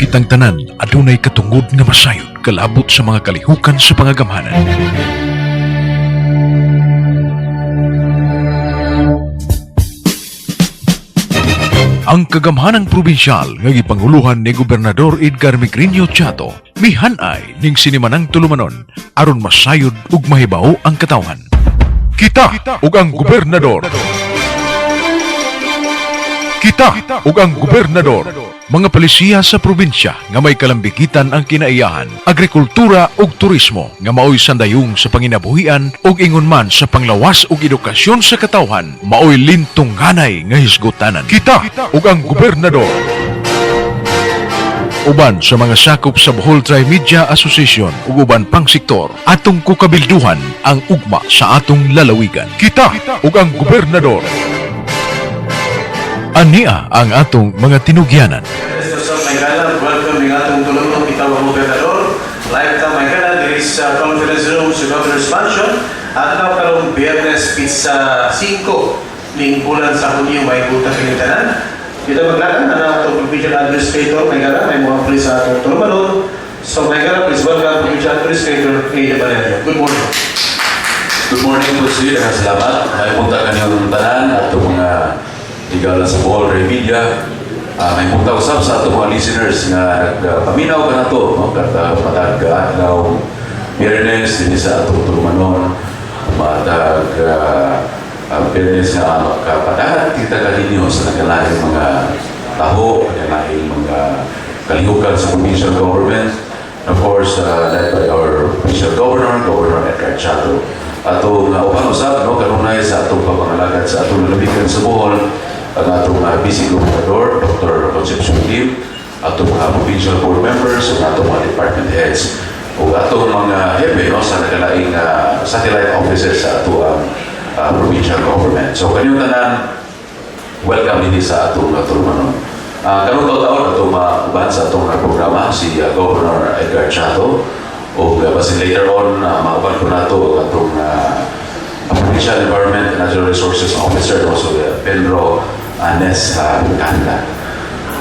Kitang tanan adunay katungod nga masayod kalabot sa mga kalihukan sa pangagamhanan. Ang kagamhanang probinsyal nga gipanguluhan ni Gobernador Edgar Migrinio Chato mihanay ning sinimanang tulumanon aron masayod ug mahibaw ang katawhan. Kita ug ang gobernador. Kita ug ang gobernador. Mga palisiya sa probinsya nga may kalambigitan ang kinaiyahan, agrikultura ug turismo nga maoy sandayong sa panginabuhian ug ingon man sa panglawas ug edukasyon sa katawhan, maoy lintong hanay nga hisgutanan. Kita ug ang gobernador. Uban sa mga sakop sa Bohol Tri-Media Association ug uban pang sektor, atong kukabilduhan ang ugma sa atong lalawigan. Kita ug ang gobernador. Ania ang atong mga tinugyanan. Welcome ng atong tulong kita ang gobernador. Lifetime may kana, there is conference room sa Governor's Mansion. At karong Biyernes pizza 5 ning bulan sa Hunyo may buta kinitanan. Kita maglagan na atong provincial administrator may kana, may mga police sa atong tulungan. So may kana, please welcome provincial administrator Kgob June. Good morning. Good morning po sa iyo. Salamat. May punta kanyang tanan at mga tigala sa Bohol Tri-Media. May punta usap sa atong mga listeners nga nagpaminaw ka na to, no? Patag-adlaw Biyernes din sa atong tulumanon, matag Biyernes nga kapadahan kita kaninyo sa nagkalaing mga taho, nagkalaing mga kalihukan sa provincial government. Of course, led by our provincial governor, Governor Edgar Chato. Atong upang usap, no, kanunay sa atong papangalagad sa atong lalabigan sa Bohol, ang atong Vice Gobernador, Dr. Kgob June, atong mga provincial board members, ang atong mga department heads, o atong mga hepe, no, sa nagalaing satellite offices sa atong provincial government. So, kanyang tanan, welcome din sa atong tulumanon. Kanong taon-taon, atong uban sa atong programa, si Governor Edgar Chato, o basin later on, mauban ko na ito ang atong Provincial Environment and Natural Resources Officer, also Pedro Anes Kanda.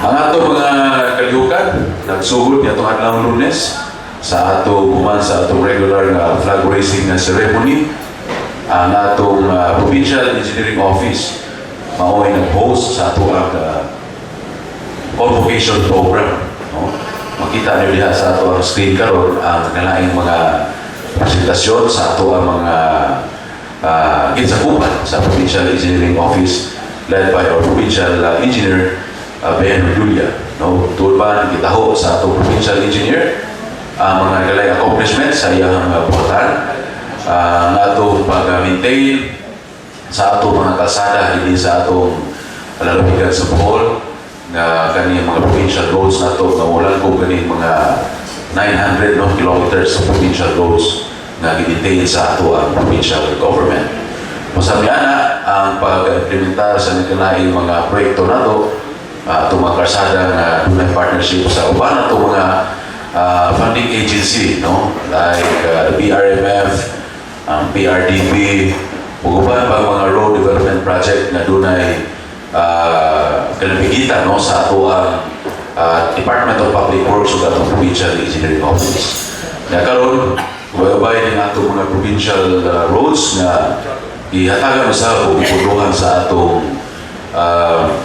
Ang atong mga kalihukan, nagsugod niya itong adlaw Lunes sa atong sa atong regular flag raising ceremony. Ang atong Provincial Engineering Office mao'y nag-host sa atong convocation program. No? Makita niyo diha sa atong screen karon ang kalaing mga presentasyon sa atong mga ginsakupan sa Provincial Engineering Office led by our Provincial Engineer Ben Julia. No, tulban gitaho sa atong Provincial Engineer ang mga galay accomplishments sa iyang buhatan, ang atong pag-maintain sa atong mga kalsada hindi sa atong lalawigan sa Bohol na kaniyang mga provincial roads na ito na wala kong kaniyang mga 900 kilometers sa provincial roads na ginitain sa ato ang provincial government. Masabiana ang pag-implementar sa nagkalaing mga proyekto na ito, itong mga karsada na dunay partnership sa uban na itong mga funding agency, no? Like the BRMF, ang PRDB, ug uban pang mga road development project na dunay kalabigitan, no, sa ato ang Department of Public Works ug atong Provincial Engineering Office. Na karon ubay-ubay ng atong mga provincial roads na ihatagan sa pagpupunuhan sa atong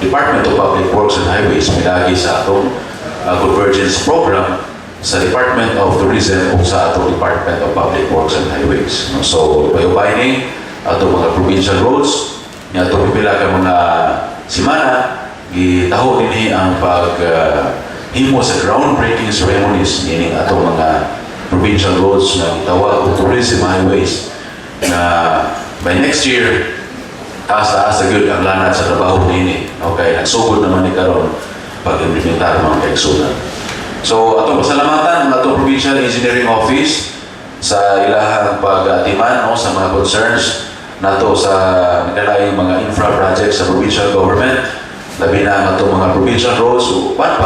Department of Public Works and Highways milagi sa atong convergence program sa Department of Tourism o sa atong Department of Public Works and Highways. So, ubay-ubay ni atong mga provincial roads nga atong pipila ka mga simana gitaho dinhi ang paghimo sa groundbreaking ceremonies meaning atong mga provincial roads na gitawag og tourism highways na by next year taas-taas na gyud ang lanad sa trabaho nini. Okay, nagsugod naman ni karon pag-implementar mga kaigsunan. So atong pasalamatan ang atong Provincial Engineering Office sa ilahang pag-atiman, no, sa mga concerns nato sa nagkalaing mga infra projects sa provincial government, labi na ang atong mga provincial roads o pa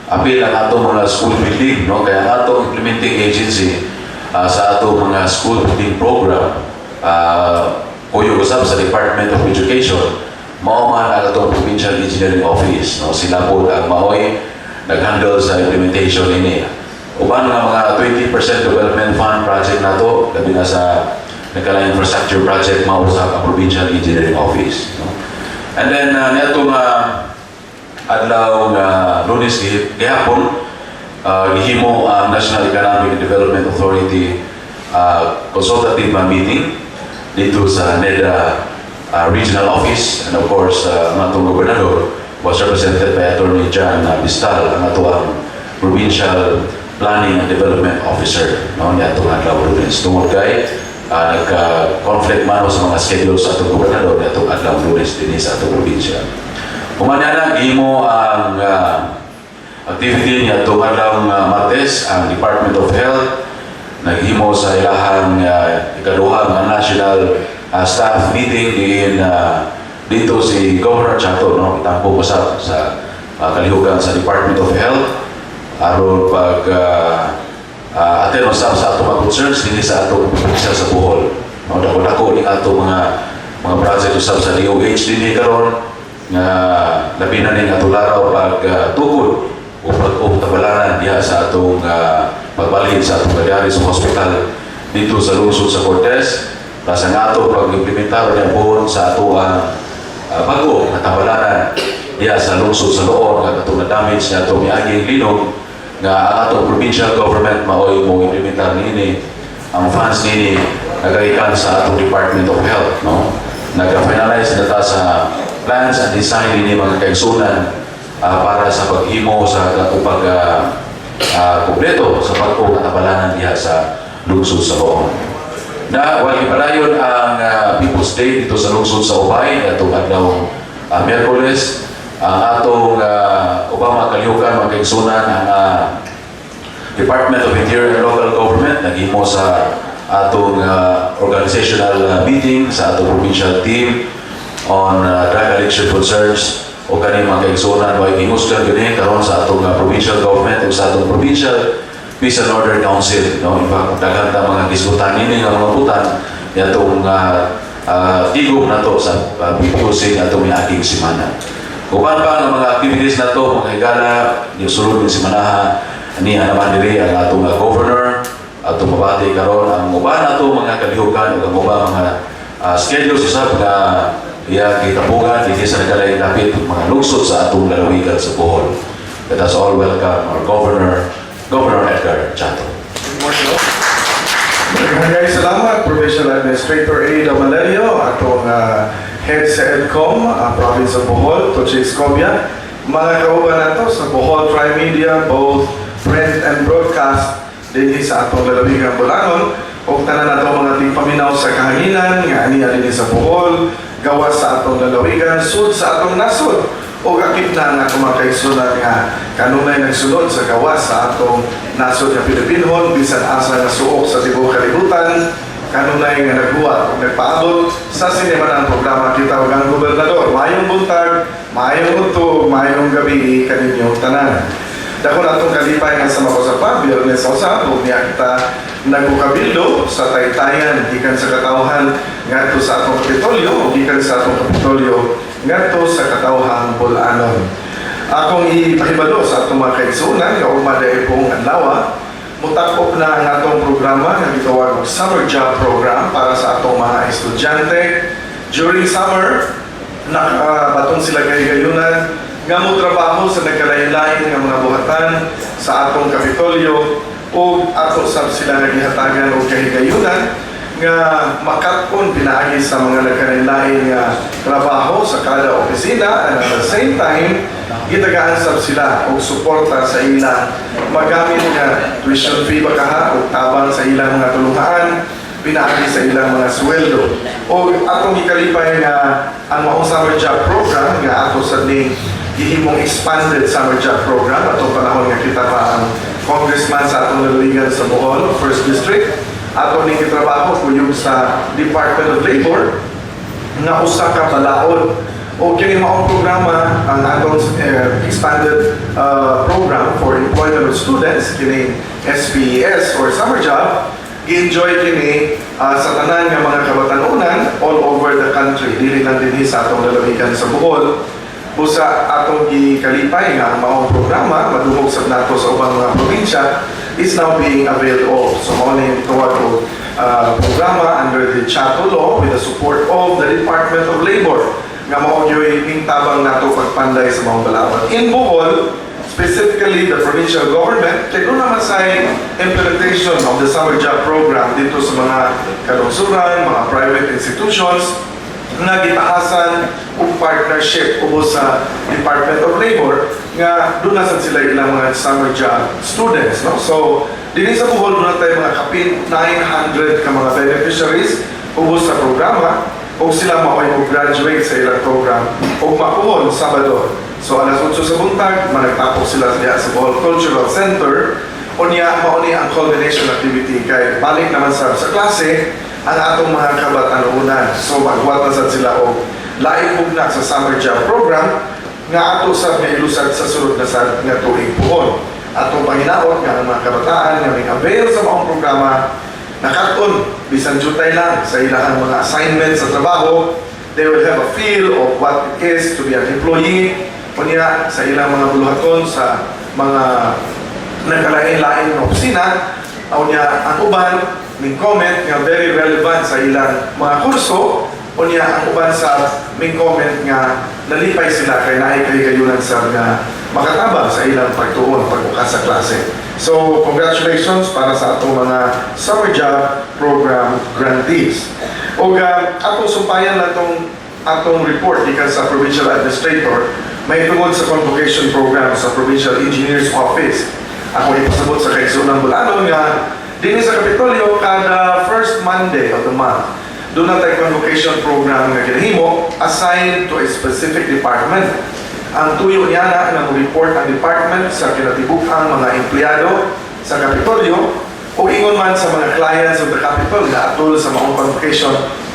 apil ang atong mga school building, no? Kaya ang atong implementing agency sa atong mga school building program kuyo usab sa Department of Education, mao man ang atong Provincial Engineering Office, no? Sila po ang maoy nag-handle sa implementation ini. Uban nga mga 20% development fund project na to, labi na sa nagkala infrastructure project mao sa provincial engineering office. No? And then neto nga adlaw nga Lunes gihapon gihimo ang National Economic and Development Authority consultative meeting dito sa NEDA regional office, and of course ang atong gobernador was represented by Attorney John Bistal, ang atong provincial planning and development officer, no, niya itong adlaw Lunes. Tungod kay nagka-conflict man sa mga schedule sa atong gobernador niya itong adlaw Lunes din sa atong probinsya. Kumanya na, gihimo ang activity niya itong adlaw Martes, ang Department of Health naghimo sa ilahang ikaduhang national staff meeting dito si Governor Chato, no, itampo ko sa kalihukan sa Department of Health aron pag attend usab sa atong mga concerns dinhi sa atong probinsya sa Bohol. No, dako-dako ni atong mga project usab sa DOH dinhi karon nga labi na ning atong laraw pag tukod o pag-tabalanan diha sa atong pagbalhin sa atong kagari sa hospital dito sa lungsod sa Cortez. Basta nga ato pag-implementar niya buhon sa ato bago na tabalanan diha sa lungsod sa Loor nga atong na-damage na atong miaging linog nga ang atong provincial government maoy mo implementar nini ang funds nini nagagikan sa atong Department of Health, no, naga-finalize na ta sa plans and design nini mga kaigsunan para sa paghimo sa katupag kompleto sa pagkakatabalanan diha sa lungsod sa Loor. Na wali padayon ang People's Day dito sa lungsod sa Ubay atong adlaw Miyerkules. Ang atong Obama kalihukan mga kaigsunan ang Department of Interior and Local Government naghimo sa atong organizational meeting sa atong provincial team on drug addiction concerns o kaning mga kaigsunan way gimuskan gani karon sa atong provincial government ug sa atong provincial Peace and Order Council, no, in fact daghan ta mga diskutan nini nga mga butan atong tigom na to sa PPOC atong miaging semana. Uban pa ang mga activities na to, mga higala, yung sulod ng simanaha, niya naman diri ang atong governor, atong mabati karon ang uban na to, mga kalihukan, ang uban mga schedules isab na iya kitapungan, hindi sa nagkalay lapit mga lungsod sa atong lalawigan sa Bohol. Let us all welcome our Governor Edgar Chato. Maraming salamat, Provincial Administrator A. Valerio, atong head sa EDCOM, Province of Bohol, Tochis Kobya. Mga kauban nato sa Bohol Tri-Media, both print and broadcast, din sa atong lalawigan Bulanon, o tanan nato mga tingpaminaw sa kahanginan, nga aniya din sa Bohol, gawas sa atong lalawigan, sud sa atong nasod, o kakip na nga kumakaisunan nga kanunay nagsunod sa gawas sa atong nasod nga Pilipinhon, bisan asa nga suok sa tibuok kalibutan, kanunay nga nagbuhat o nagpaabot sa sinimanang programa kita ug ang gobernador. Mayong buntag, mayong utog, mayong gabi kaninyong tanan. Dako natong kalipay nga sa makosapa, Biyernes sa usap, ug niya kita nagbukabildo sa taytayan gikan sa katawhan ngadto sa atong Kapitolyo o gikan sa atong Kapitolyo ngadto sa katawhang Bulanon. Akong ipahibalo sa atong mga kaigsunan nga umaday pong adlaw mutakop na ang atong programa nga gitawag og Summer Job Program para sa atong mga estudyante. During summer, nakabatong sila gayunan nga mo trabaho sa nagkalain-lain nga mga buhatan sa atong Kapitolyo o ato sab sila nagihatagan og kahigayunan nga makatpon pinaagi sa mga nagkalain-lain nga trabaho sa kada opisina, and at the same time gitagaan sab sila og suporta sa ilang magamit nga tuition fee bakaha o tabang sa ilang mga tulungan pinaagi sa ilang mga sweldo. O atong ikalipay nga ang maong summer job program nga ato sa ning gihimong expanded summer job program atong panahon nga kita pa ang congressman sa atong lalawigan sa Bohol, 1st District. Ato ning gitrabaho kuyog sa Department of Labor nga usa ka balaod o kini maong programa ang atong expanded program for employment of students, kini SPES or summer job. Gi-enjoy kini sa tanan nga mga kabatanunan all over the country, dili lang dinhi sa atong lalawigan sa Bohol. busa atong gikalipay nga ang maong programa madungog sa nato sa ubang mga probinsya is now being availed of. So mao ni tuwag ko programa under the Chato Law with the support of the Department of Labor nga mao gyoy tabang nato pagpanday sa maong balawat. In Bohol, specifically the provincial government, kay doon naman sa implementation of the summer job program dito sa mga kalungsuran, mga private institutions nga gitaasan og partnership ubos sa Department of Labor nga doon na sila ilang mga summer job students, no? So dili sa Bohol doon na tayo mga kapin 900 ka mga beneficiaries ubos sa programa o sila maoy graduate sa ilang program o makuhon Sabado. So alas 8 sa buntag managtapos sila diya sa Bohol Cultural Center o niya mao ni ang culmination activity kay balik naman sa klase ang atong mga kabatanunan. So magwat na sad sila og laing bugnak sa summer job program nga ato sa ilusad sa sunod na sad nga tuig puhon. Atong panginaot nga ang mga kabataan nga may avail sa maong programa nakaton bisan jutay lang sa ilang mga assignments sa trabaho, they will have a feel of what it is to be an employee o niya sa ilang mga buluhaton sa mga nagkalain-lain na opisina o niya ang uban may comment nga very relevant sa ilang mga kurso o niya ang uban sa may comment nga nalipay sila kay naikay-kayunan sa nga makatabang sa ilang pagtuon pagbukas sa klase. So, congratulations para sa atong mga summer job program grantees. O atong sumpayan na atong report ikan sa provincial administrator may tungod sa convocation program sa provincial engineer's office. Ako ipasabot sa kaigsuunang bulanon nga din sa Kapitolyo kada first Monday of the month. Doon na tayo convocation program nga ginahimo assigned to a specific department. Ang tuyo niya na ng report ang department sa kinatibukang mga empleyado sa Kapitolyo o ingon man sa mga clients of the Capitol na atul sa maong convocation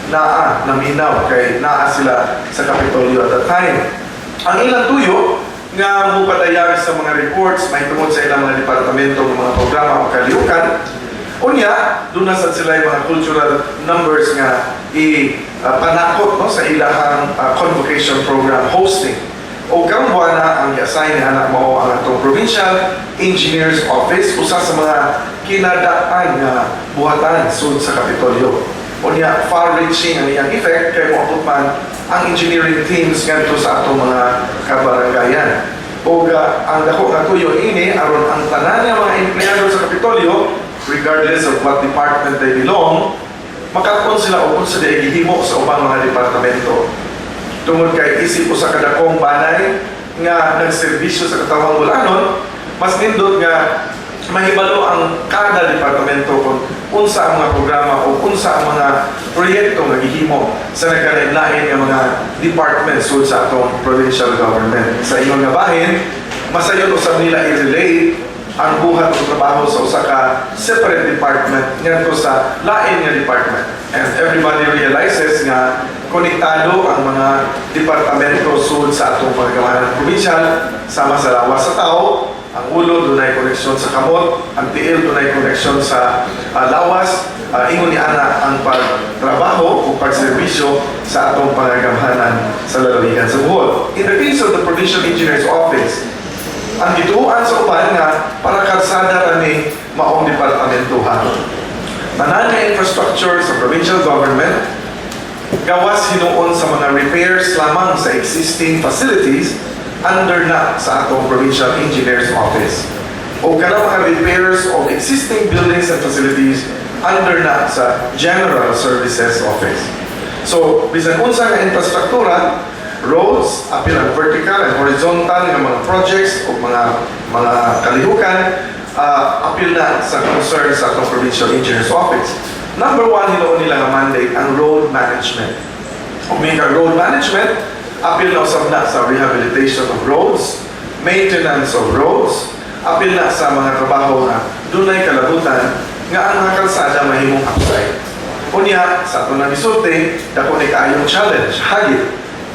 naa naminaw kay naa sila sa Kapitolyo at that time. Ang ilang tuyo nga mupadayag sa mga reports may tungod sa ilang mga departamento ng mga programa o kalihukan unya, doon na sila yung mga cultural numbers nga panakot no, sa ilahang convocation program hosting. O kamwa na ang i-assign ni anak mo ang atong Provincial Engineers Office usa sa mga kinadaan nga buhatan sud sa Kapitolyo. Unya, far-reaching ang iyang effect kay mo man ang engineering teams ngadto sa atong mga kabarangayan. O ang dako nga tuyo ini aron ang tanan nga mga empleyado sa Kapitolyo regardless of what department they belong, makakon sila o kung sa gihimo sa ubang mga departamento. Tungod kay isip sa kadakong banay nga nagserbisyo sa katawang bulanon, mas nindot nga mahibalo ang kada departamento kung unsa ang mga programa o unsa ang mga proyekto nga gihimo sa nagkalain-lain nga mga departments sa atong provincial government. Sa inyong nga bahin, masayon usab nila i-relate ang buhat ng trabaho sa usa ka separate department ngadto sa lain nga department. And everybody realizes nga konektado ang mga departamento sud sa atong pagkamahanan provincial sama sa lawas sa tao. Ang ulo dunay koneksyon sa kamot, ang tiil dunay koneksyon sa lawas, ingon ni ana ang pagtrabaho o pagserbisyo sa atong pangagamahanan sa lalawigan sa Bohol. In the case of the Provincial Engineers Office, ang gituan sa uban nga para kalsada rani maong departamentohan. Tanan nga infrastructure sa provincial government gawas hinuon sa mga repairs lamang sa existing facilities under na sa atong Provincial Engineers Office. O kanang mga repairs of existing buildings and facilities under na sa General Services Office. So, bisan unsa nga infrastruktura, roads, apil ang vertical and horizontal nga mga projects o mga kalihukan, apil na sa concern sa atong Provincial Engineers Office. Number one, hinuon nila nga mandate ang road management. O may road management, apil na usab na sa rehabilitation of roads, maintenance of roads, apil na sa mga trabaho na dunay kalabutan nga ang mga kalsada mahimong upside. Unya, sa ito na misulti, dako ni kaayong challenge, hagit.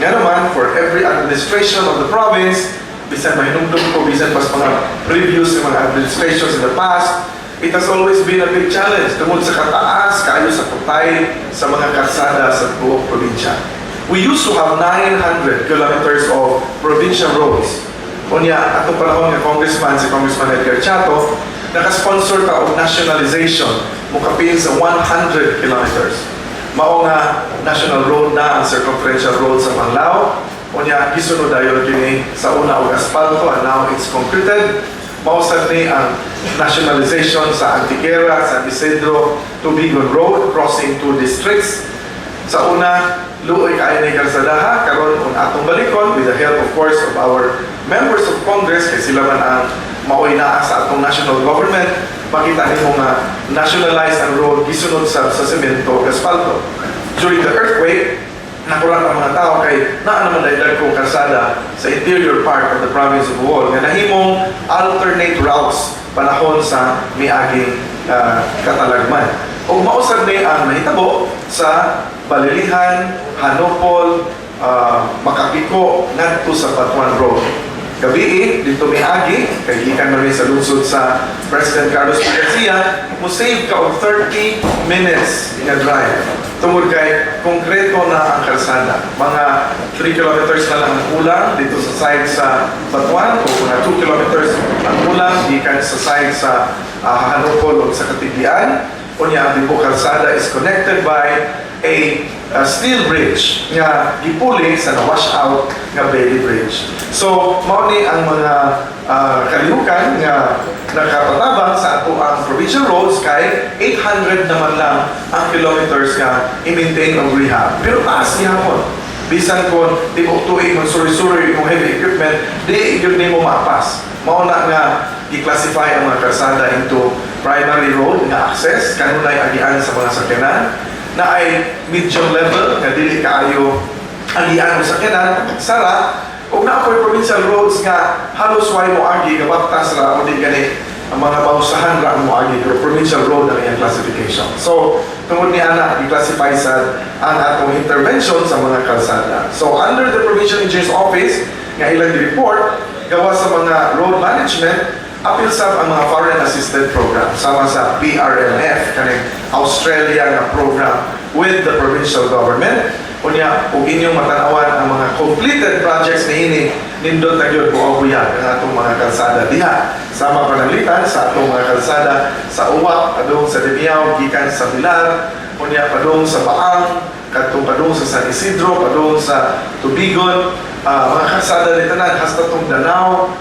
Nga naman, for every administration of the province, bisan mahinumdum ko, bisan pas mga previous mga administrations in the past, it has always been a big challenge tungkol sa kataas, kayo sa putay, sa mga kalsada sa buong probinsya. We used to have 900 kilometers of provincial roads. Kunya, atong panahon ng Congressman, si Congressman Edgar Chato, nakasponsor ka og nationalization, mukapin sa 100 kilometers. Mao nga national road na ang circumferential road sa Panglao. Kunya, gisunod dayon kini sa una og asfalto and now it's concreted. Mausad ni ang nationalization sa Antiquera, San Isidro, Tubigon Road, crossing 2 districts. Sa una, luoy kaayo ni kalsadaha, karon kung atong balikon, with the help of course of our members of Congress, kay sila man ang maoy naa sa atong national government, makita nimo nga nationalize ang road gisunod sa semento o asfalto. During the earthquake, nakurat ang mga tao kay naa naman daydag kong kalsada sa interior part of the province of Bohol nga nahimong alternate routes panahon sa miaging katalagman. O mausad ni ang nahitabo sa Balilihan, Hanopol, Makapiko, ngadto sa Batuan Road. Gabi, dito miagi, kay gikan na rin sa lungsod sa President Carlos Garcia, mo save ka og 30 minutes in a drive. Tungod kay konkreto na ang kalsada. Mga 3 kilometers na lang ang kulang dito sa side sa Batuan, o mga 2 kilometers ang kulang gikan sa side sa Hanopol o sa Katigian. Kunya, ang Dibo Kalsada is connected by a steel bridge nga gipuli sa na-wash out nga Bailey Bridge. So, mao ni ang mga kalihukan nga nakapatabang sa ato ang provincial roads kay 800 naman lang ang kilometers nga i-maintain ang rehab. Pero taas gihapon. Bisan kung tibok tuig magsuri-suri yung heavy equipment, di yun ni mo maapas. Mauna nga i-classify ang mga kalsada into primary road nga access, kanunay agian sa mga sakyanan, na ay medium level, nga dili kaayo agian sa sakyanan, sara, o na ako'y provincial roads nga halos way mo agi, gabaktas ra, o di gani, ang mga bausahan ra mo agi, pero provincial road ang iyang classification. So, tungod ni Ana, i-classify sa ang atong intervention sa mga kalsada. So, under the Provincial Engineers Office, nga ilang report, gawa sa mga road management, apil sa ang mga foreign assisted program sama sa PRMF, kaning Australia nga program with the provincial government. Unya, kung inyong matanawan ang mga completed projects na ini, nindot na yun po ang atong mga kalsada diha. Sama pananglitan sa atong mga kalsada sa Uwak, padung sa Dimiao, gikan sa Pilar, unya padung sa Baang, kadtong padung sa San Isidro, padung sa Tubigon, mga kalsada ni tanan hasta tong Danao,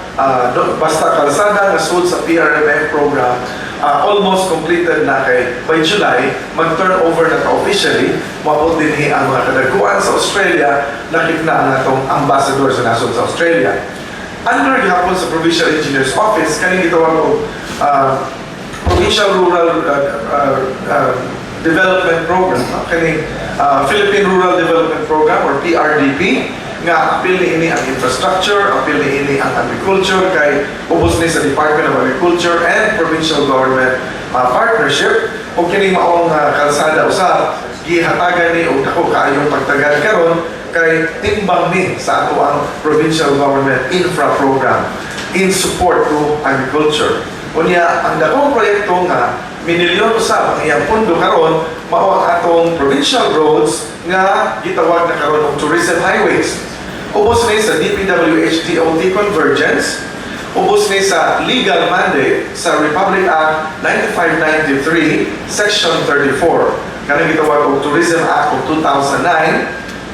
basta kalsada nga sud sa PRMF program, almost completed na kay by July, mag-turn over na officially, mabot din ang mga kadagkuan sa Australia, nakita na itong ambassador sa nasod sa Australia. Under gihapon sa Provincial Engineers Office, kaning gitawag ko Provincial Rural Development Program, kaning Philippine Rural Development Program or PRDP, nga apil ni ini ang infrastructure, apil ni ini ang agriculture, kay ubos ni sa Department of Agriculture and Provincial Government partnership, o kini maong kalsada usab, gihatagan ni o dako kaayong pagtagad karon kay timbang ni sa ato ang Provincial Government Infra Program in support to agriculture. Unya, ang dakong proyekto nga minilyon usab ang iyang pondo karon mao ang atong provincial roads nga gitawag na karon og tourism highways. Ubos ni sa DPWH DOT convergence, ubos ni sa legal mandate sa Republic Act 9593 Section 34. Kanang gitawag og Tourism Act of 2009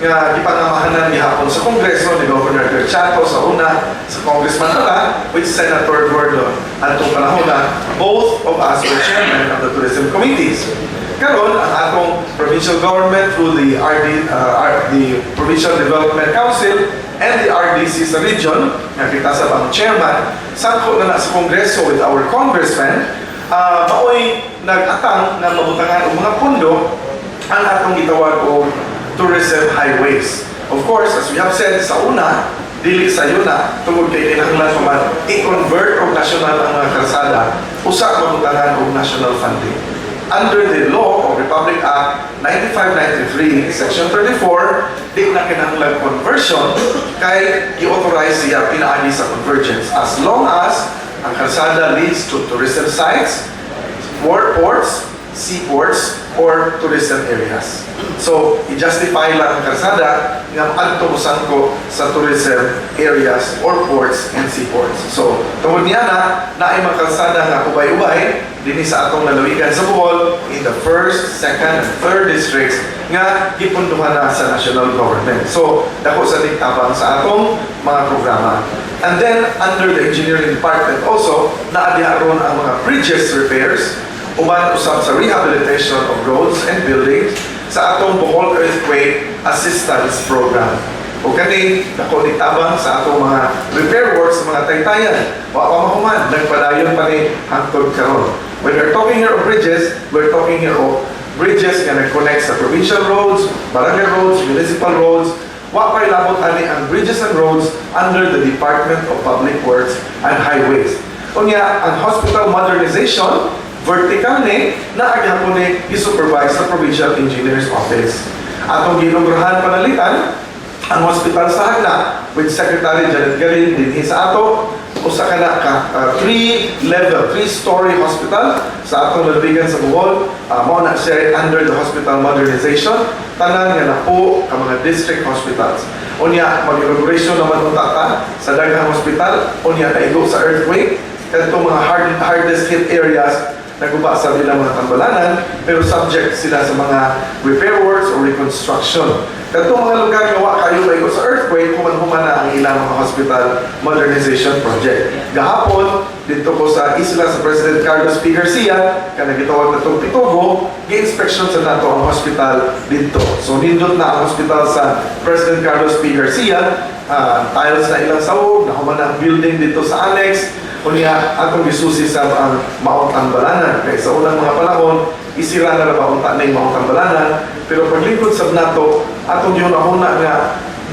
nga gipangamahanan gihapon sa Kongreso ni Governor Edgar Chato sa una, sa Congressman Ala, with Senator Gordon. Atong panahon na, both of us were chairman of the tourism committees. Karon ang atong provincial government through the the Provincial Development Council and the RDC sa region, nga kita sa bang chairman, sangko na sa Kongreso with our congressmen, maoy nag-atang na mabutangan og mga pundo ang atong gitawag og tourism highways. Of course, as we have said sa una, dili sa yuna, tungod kay kinahanglan pa man i-convert og national ang mga kalsada, usa mabutangan og national funding. Under the law of Republic Act 9593, Section 34, di na kinahanglan conversion kay i-authorize siya pinaagi sa convergence as long as ang kalsada leads to tourism sites, more ports, seaports, or tourism areas. So, i-justify lang ang kalsada nga adto mo sangko sa tourism areas or ports and seaports. So, tungod niya na ay mga kalsada nga ubay-ubay dinhi sa atong lalawigan sa Bohol in the 1st, 2nd, and 3rd districts nga gipunduhan na sa national government. So, dako sa tabang sa atong mga programa. And then, under the engineering department also, naadiharon ang mga bridges repairs, uban usab sa rehabilitation of roads and buildings sa atong Bohol Earthquake Assistance Program. O kani, dako ni tabang sa atong mga repair works sa mga taytayan. Wa pa mahuman, nagpadayon pa ni hangtod karon. When we're talking here of bridges, we're talking here of bridges nga nag-connect sa provincial roads, barangay roads, municipal roads. Wa pa'y labot ani ang bridges and roads under the Department of Public Works and Highways. Unya, ang hospital modernization, vertical ni, naagihapon ni i-supervise sa Provincial Engineer's Office. Atong ginugrahan panalitan, ang hospital sa Hagna, with Secretary Janet Garin, dinhi sa ato, usa ka na ka 3-story hospital sa atong lalawigan sa Bohol. Mao na siya under the hospital modernization, tanan nga na po ang mga district hospitals. Unya, mag-inauguration naman unta sa daghang hospital, unya naigo sa earthquake, kadtong mga hardest hit areas naguba sa ilang mga tambalanan, pero subject sila sa mga repair works or reconstruction. Katong mga lugar nga wa kayo maigo sa earthquake, human-human na ang ilang mga hospital modernization project. Gahapon, dito ko sa isla sa President Carlos P. Garcia, ka nagitawag na itong Kgob, gi-inspection sa nato ang hospital dito. So, nindot na ang hospital sa President Carlos P. Garcia, tiles na ilang sahog, nahuman ang building dito sa annex, kunya atong gisusi sa ang maong tambalanan. Kaya sa unang mga panahon, isira na nabaunta na yung maong tambalanan, pero paglingkod sa nato, atong gihuna-huna nga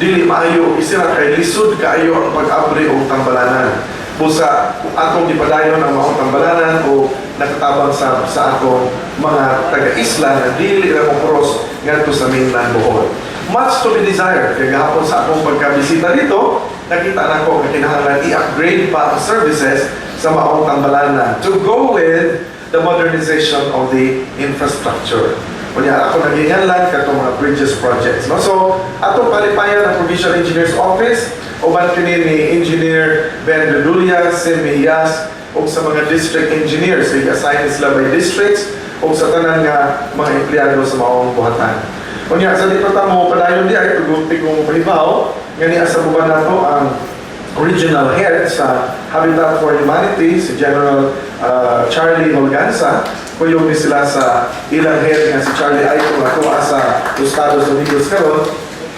dili maayo, isira kay lisod kaayo ang pag-abri o tambalanan. Busa atong gipadayon ang maong tambalanan o nakatabang sa atong mga taga-isla na dili na kukuros ngadto sa mainland Bohol. Much to be desired. Kaya gahapon sa akong pagkabisita dito, nakita na ko na kinahanglan i-upgrade pa ang services sa maong tambalanan to go with the modernization of the infrastructure. Kunya ako naginghanlan katong mga bridges projects. No? So, atong palipayan ang Provincial Engineer's Office, uban kini ni Engineer Ben Redulia, Sim Mejillas, o sa mga district engineers, i-assign sila by districts, o sa tanan nga mga empleyado sa maong buhatan. Kunya sa dipata mo padayon di ay tuguti kong pahibaw ngani asa buban nato ang regional head sa Habitat for Humanity si General Charlie Holganza. Kuyog ni sila sa ilang head nga si Charlie Aito nga tuwa sa Estados Unidos karon.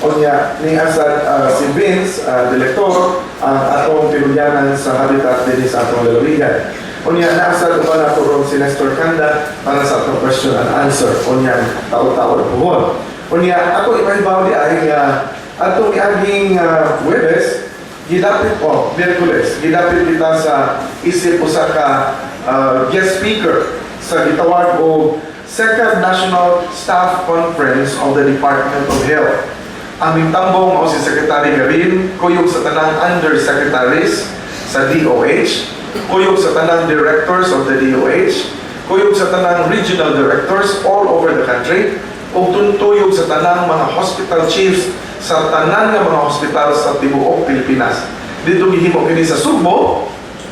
Kunya ni asa si Vince Director ang atong pinulyanan sa Habitat din sa atong lalawigan. Kunya nasa ba nato ron si Nestor Kanda para sa atong question and answer. Kunya tao-tao na buhon. Kunya, ako ipahibaw di ay atong iaging Webes, gidapit po, Miyerkules, gidapit kita sa isip usa ka guest speaker sa gitawag o Second National Staff Conference of the Department of Health. Ang mitambong o si Secretary Garin, kuyog sa tanang undersecretaries sa DOH, kuyog sa tanang directors of the DOH, kuyog sa tanang regional directors all over the country, o tuntuyog sa tanang mga hospital chiefs sa tanan nga mga hospital sa tibuok Pilipinas. Dito gihimo kini sa Sugbo,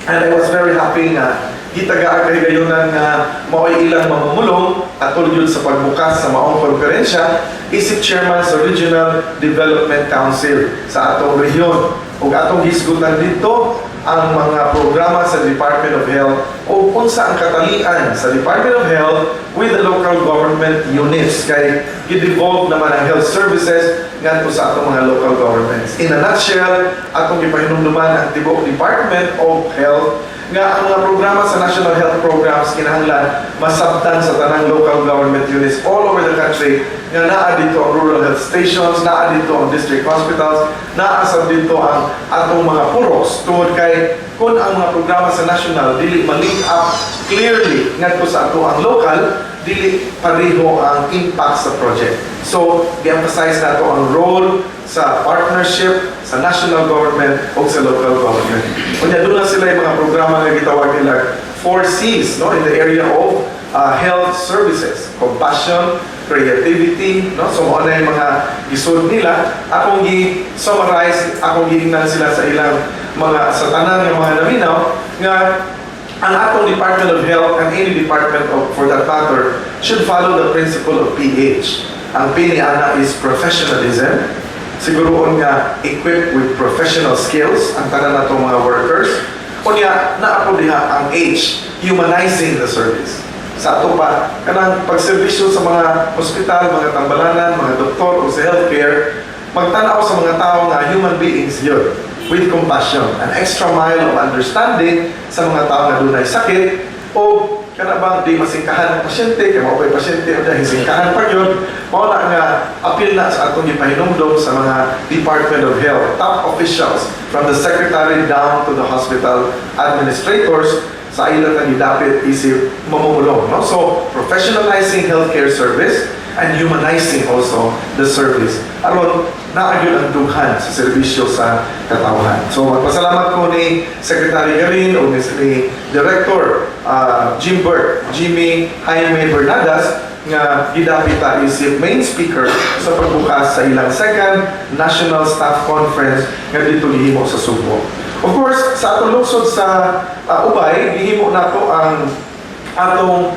and I was very happy nga gitagaan kay gayunan nga mao'y ilang mamumulong atol yun sa pagbukas sa maong konferensya isip chairman sa Regional Development Council sa atong rehiyon. Ug atong hisgutan dito ang mga programa sa Department of Health o unsa ang katalian sa Department of Health with the local government units kay i-devolve naman ang health services ngadto sa atong mga local governments. In a nutshell, atong gipahinumduman ang tibuok Department of Health nga ang mga programa sa National Health Programs kinahanglan masabtan sa tanang local government units all over the country nga naa dito ang rural health stations, naa dito ang district hospitals, naa sa dito ang atong mga puros tungod kay kung ang mga programa sa national dili ma-link up clearly ngadto sa ato ang local, dili pareho ang impact sa project. So, i-emphasize nato ang role sa partnership sa national government o sa local government. Kunya doon na sila yung mga programa na gitawag nila 4Cs, no, in the area of health services, compassion, creativity, no? So mo na yung mga gisud nila. Akong gi-summarize, akong giingnan sila sa ilang mga sa tanan ng mga naminaw nga ang atong Department of Health and any department of, for that matter should follow the principle of PH. Ang P ni ana is professionalism. Siguroon nga equipped with professional skills ang tanan natong mga workers. Unya naapo diha ang H, humanizing the service. Sa ato pa, kanang pagserbisyo sa mga ospital, mga tambalanan, mga doktor o sa healthcare, magtanaw sa mga tao nga human beings yun, with compassion, an extra mile of understanding sa mga tao nga dunay sakit, o kanabang di masingkahan ng pasyente, kaya maupay pasyente o dahil singkahan pa yun, mauna nga apil na sa atong ipahinumdom sa mga Department of Health, top officials, from the secretary down to the hospital administrators, sa ilang nagidapit isip mamumulong. No? So, professionalizing healthcare service and humanizing also the service. Aron, naagyon ang dughan sa serbisyo sa katawhan. So, magpasalamat ko ni Secretary Garin o ni Director Jimmy Jaime Bernadas nga gidapita isip main speaker sa pagbukas sa ilang second National Staff Conference nga dito gihimo sa Subo. Of course, sa atong lungsod sa Ubay, gihimo nato ang atong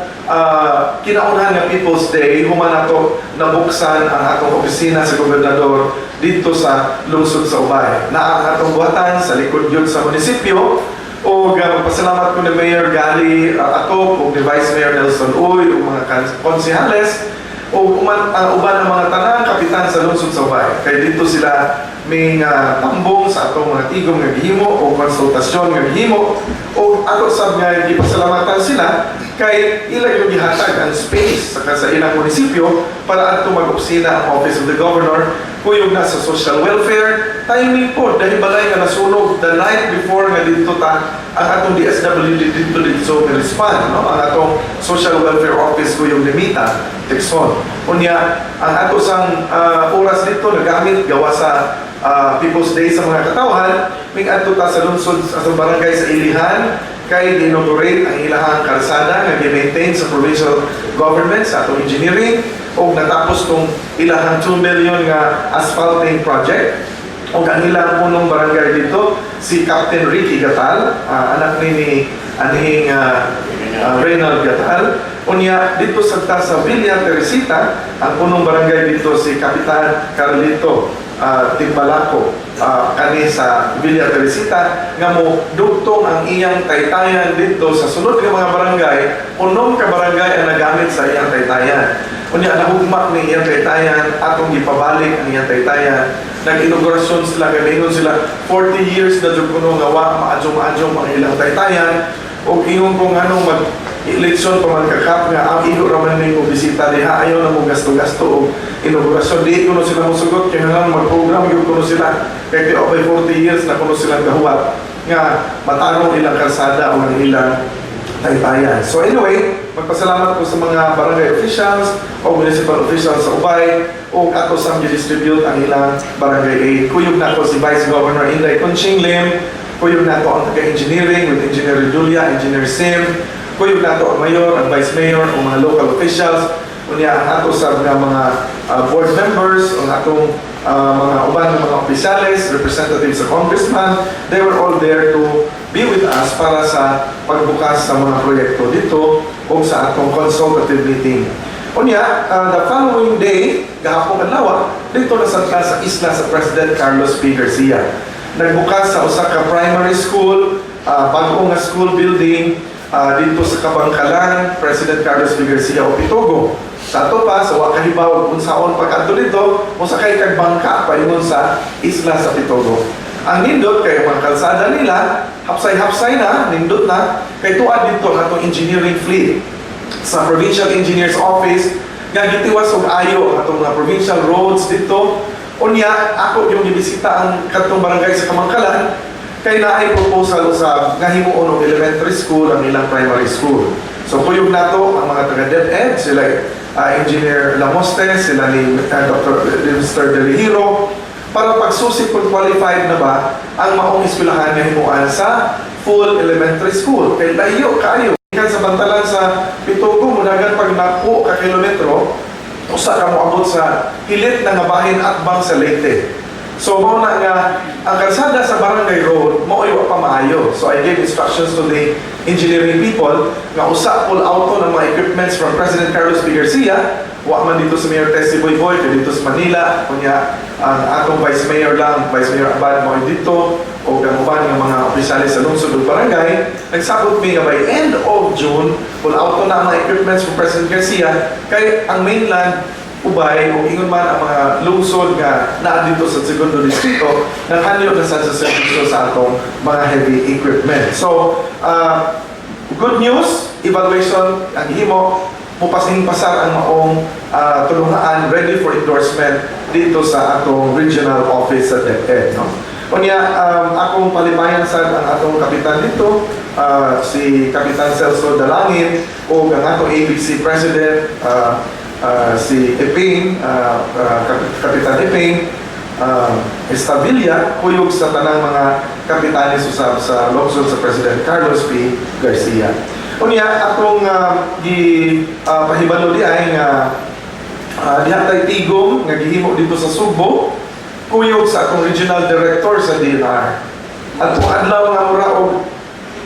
kinaunahan nga People's Day, human nato nabuksan ang atong opisina sa gobernador dito sa lungsod sa Ubay. Na ang atong buhatan sa likod yun sa munisipyo, o magpasalamat ko ni Mayor Gali Atop, o ni Vice Mayor Nelson Uy, o mga konsihales, o uban ang mga tanang kapitan sa lungsod sa Ubay. Kaya dito sila may tambong sa atong mga tigom nga gihimo o konsultasyon nga gihimo o ato sab nga gipasalamatan sila kay ilang yung gihatag ang space sa ilang munisipyo para ato mag-opisina ang Office of the Governor kuyog na sa social welfare. Timing po dahil balay nga nasunog the night before nga dito ta ang atong DSWD dito respond, no? Ang atong social welfare office kuyog limita Texon. Unya ang ato sang oras dito nagamit gawa sa People's Day sa mga katawhan, may adto ta sa lungsod sa barangay sa Ilihan kay inaugurate ang ilahang kalsada nga gi-maintain sa provincial government sa atong engineering o natapos tong ilahang 2 million nga asphalting project o ang ilang punong barangay dito si Captain Ricky Gatal, anak ni anhing Reynald Gatal. Unya dito sa Villa Teresita ang punong barangay dito si Kapitan Carlito Timbalaco kani sa Villa Teresita nga mo dugtong ang iyang taytayan dito sa sunod nga mga barangay, unom ka barangay ang nagamit sa iyang taytayan. Unya nahugma ni iyang taytayan atong gipabalik ang iyang taytayan. Nag-inaugurasyon sila, galingon sila 40 years na jud kuno nga wa maadjom-adjom ang ilang taytayan o ingon kung anong eleksyon pa man kakap nga ang ilo raman ning bisita diha ayaw na mo gasto-gasto o inaugurasyon di kuno sila mosugot kaya nga mag-program gyud kuno sila kay di over 40 years na kuno sila gahuwat nga matarong ilang kalsada o ang ilang taytayan. So anyway, magpasalamat ko sa mga barangay officials o municipal officials sa Ubay o ato sang distribute ang ilang barangay aid. Kuyog na ko si Vice Governor Inday Conching Lim, kuyog na ko ang taga-engineering with Engineer Julia, Engineer Sim, kuyog na to ang mayor, ang vice mayor, o mga local officials, unya ang ato sa mga board members, ang atong mga uban ng mga opisyales, representatives sa congressman, they were all there to be with us para sa pagbukas sa mga proyekto dito o sa atong consultative meeting. Unya, the following day, gahapon adlaw, dito na sa isla sa President Carlos P. Garcia. Nagbukas sa Osaka Primary School, bagong school building, dito sa Kabangkalan, President Carlos P. Garcia o Pitogo. Sa ato pa, sa Wakahibaw, kung saon pag-ato dito, kung sa kay kagbangka pa yun sa isla sa Pitogo. Ang nindot, kay mga kalsada nila, hapsay-hapsay na, nindot na, kay tuad dito ang atong engineering fleet. Sa Provincial Engineers Office, nga gitiwas og ayo ang atong mga provincial roads dito. Unya, ako yung ibisita ang katong barangay sa Kabangkalan, kay naay proposal sa nga himuon og elementary school ang ilang primary school. So kuyog nato ang mga taga DepEd, sila Engineer Lamoste, sila ni Mr. Delihiro, para pagsusik kung qualified na ba ang maong eskwelahan nga himuan sa full elementary school. Kay layo kayo. Ikan sa bantalan sa Pitogo, mudagan pag napo ka kilometro, usa ka moabot sa hilit na nga bahin at bang sa Leyte. So mao na nga ang kalsada sa Barangay Road mao ay wa pa maayo. So I gave instructions to the engineering people nga usa pull out ng mga equipments from President Carlos P. Garcia. Wa man dito sa Mayor Tessie Boyboy, kaya dito sa Manila, kunya ang atong Vice Mayor lang, Vice Mayor Abad mo dito, o kamuban ng mga opisyalis sa lungsod o barangay, nagsabot mi nga by end of June, pull out na ang mga equipments from President Garcia, kay ang mainland, ubay, o ingon man ang mga lungsod nga naa dito sa segundo distrito, naghanyo na sa servisyo sa atong mga heavy equipment. So, good news, evaluation, ang himo, mupasing pasar ang maong tulungaan ready for endorsement dito sa atong regional office sa DepEd. No? Kunya, akong palipayan sa ang atong kapitan dito, si Kapitan Celso Dalangin, o ang atong ABC President, si Eping, Kapitan Eping, Estabilia, kuyog sa tanang mga kapitanes usab sa lungsod sa President Carlos P. Garcia. Unya, atong pahibalo di ay nga dihatay tigom nga gihimo dito sa Subo, kuyog sa atong regional director sa DNR. At kung adlaw nga mura og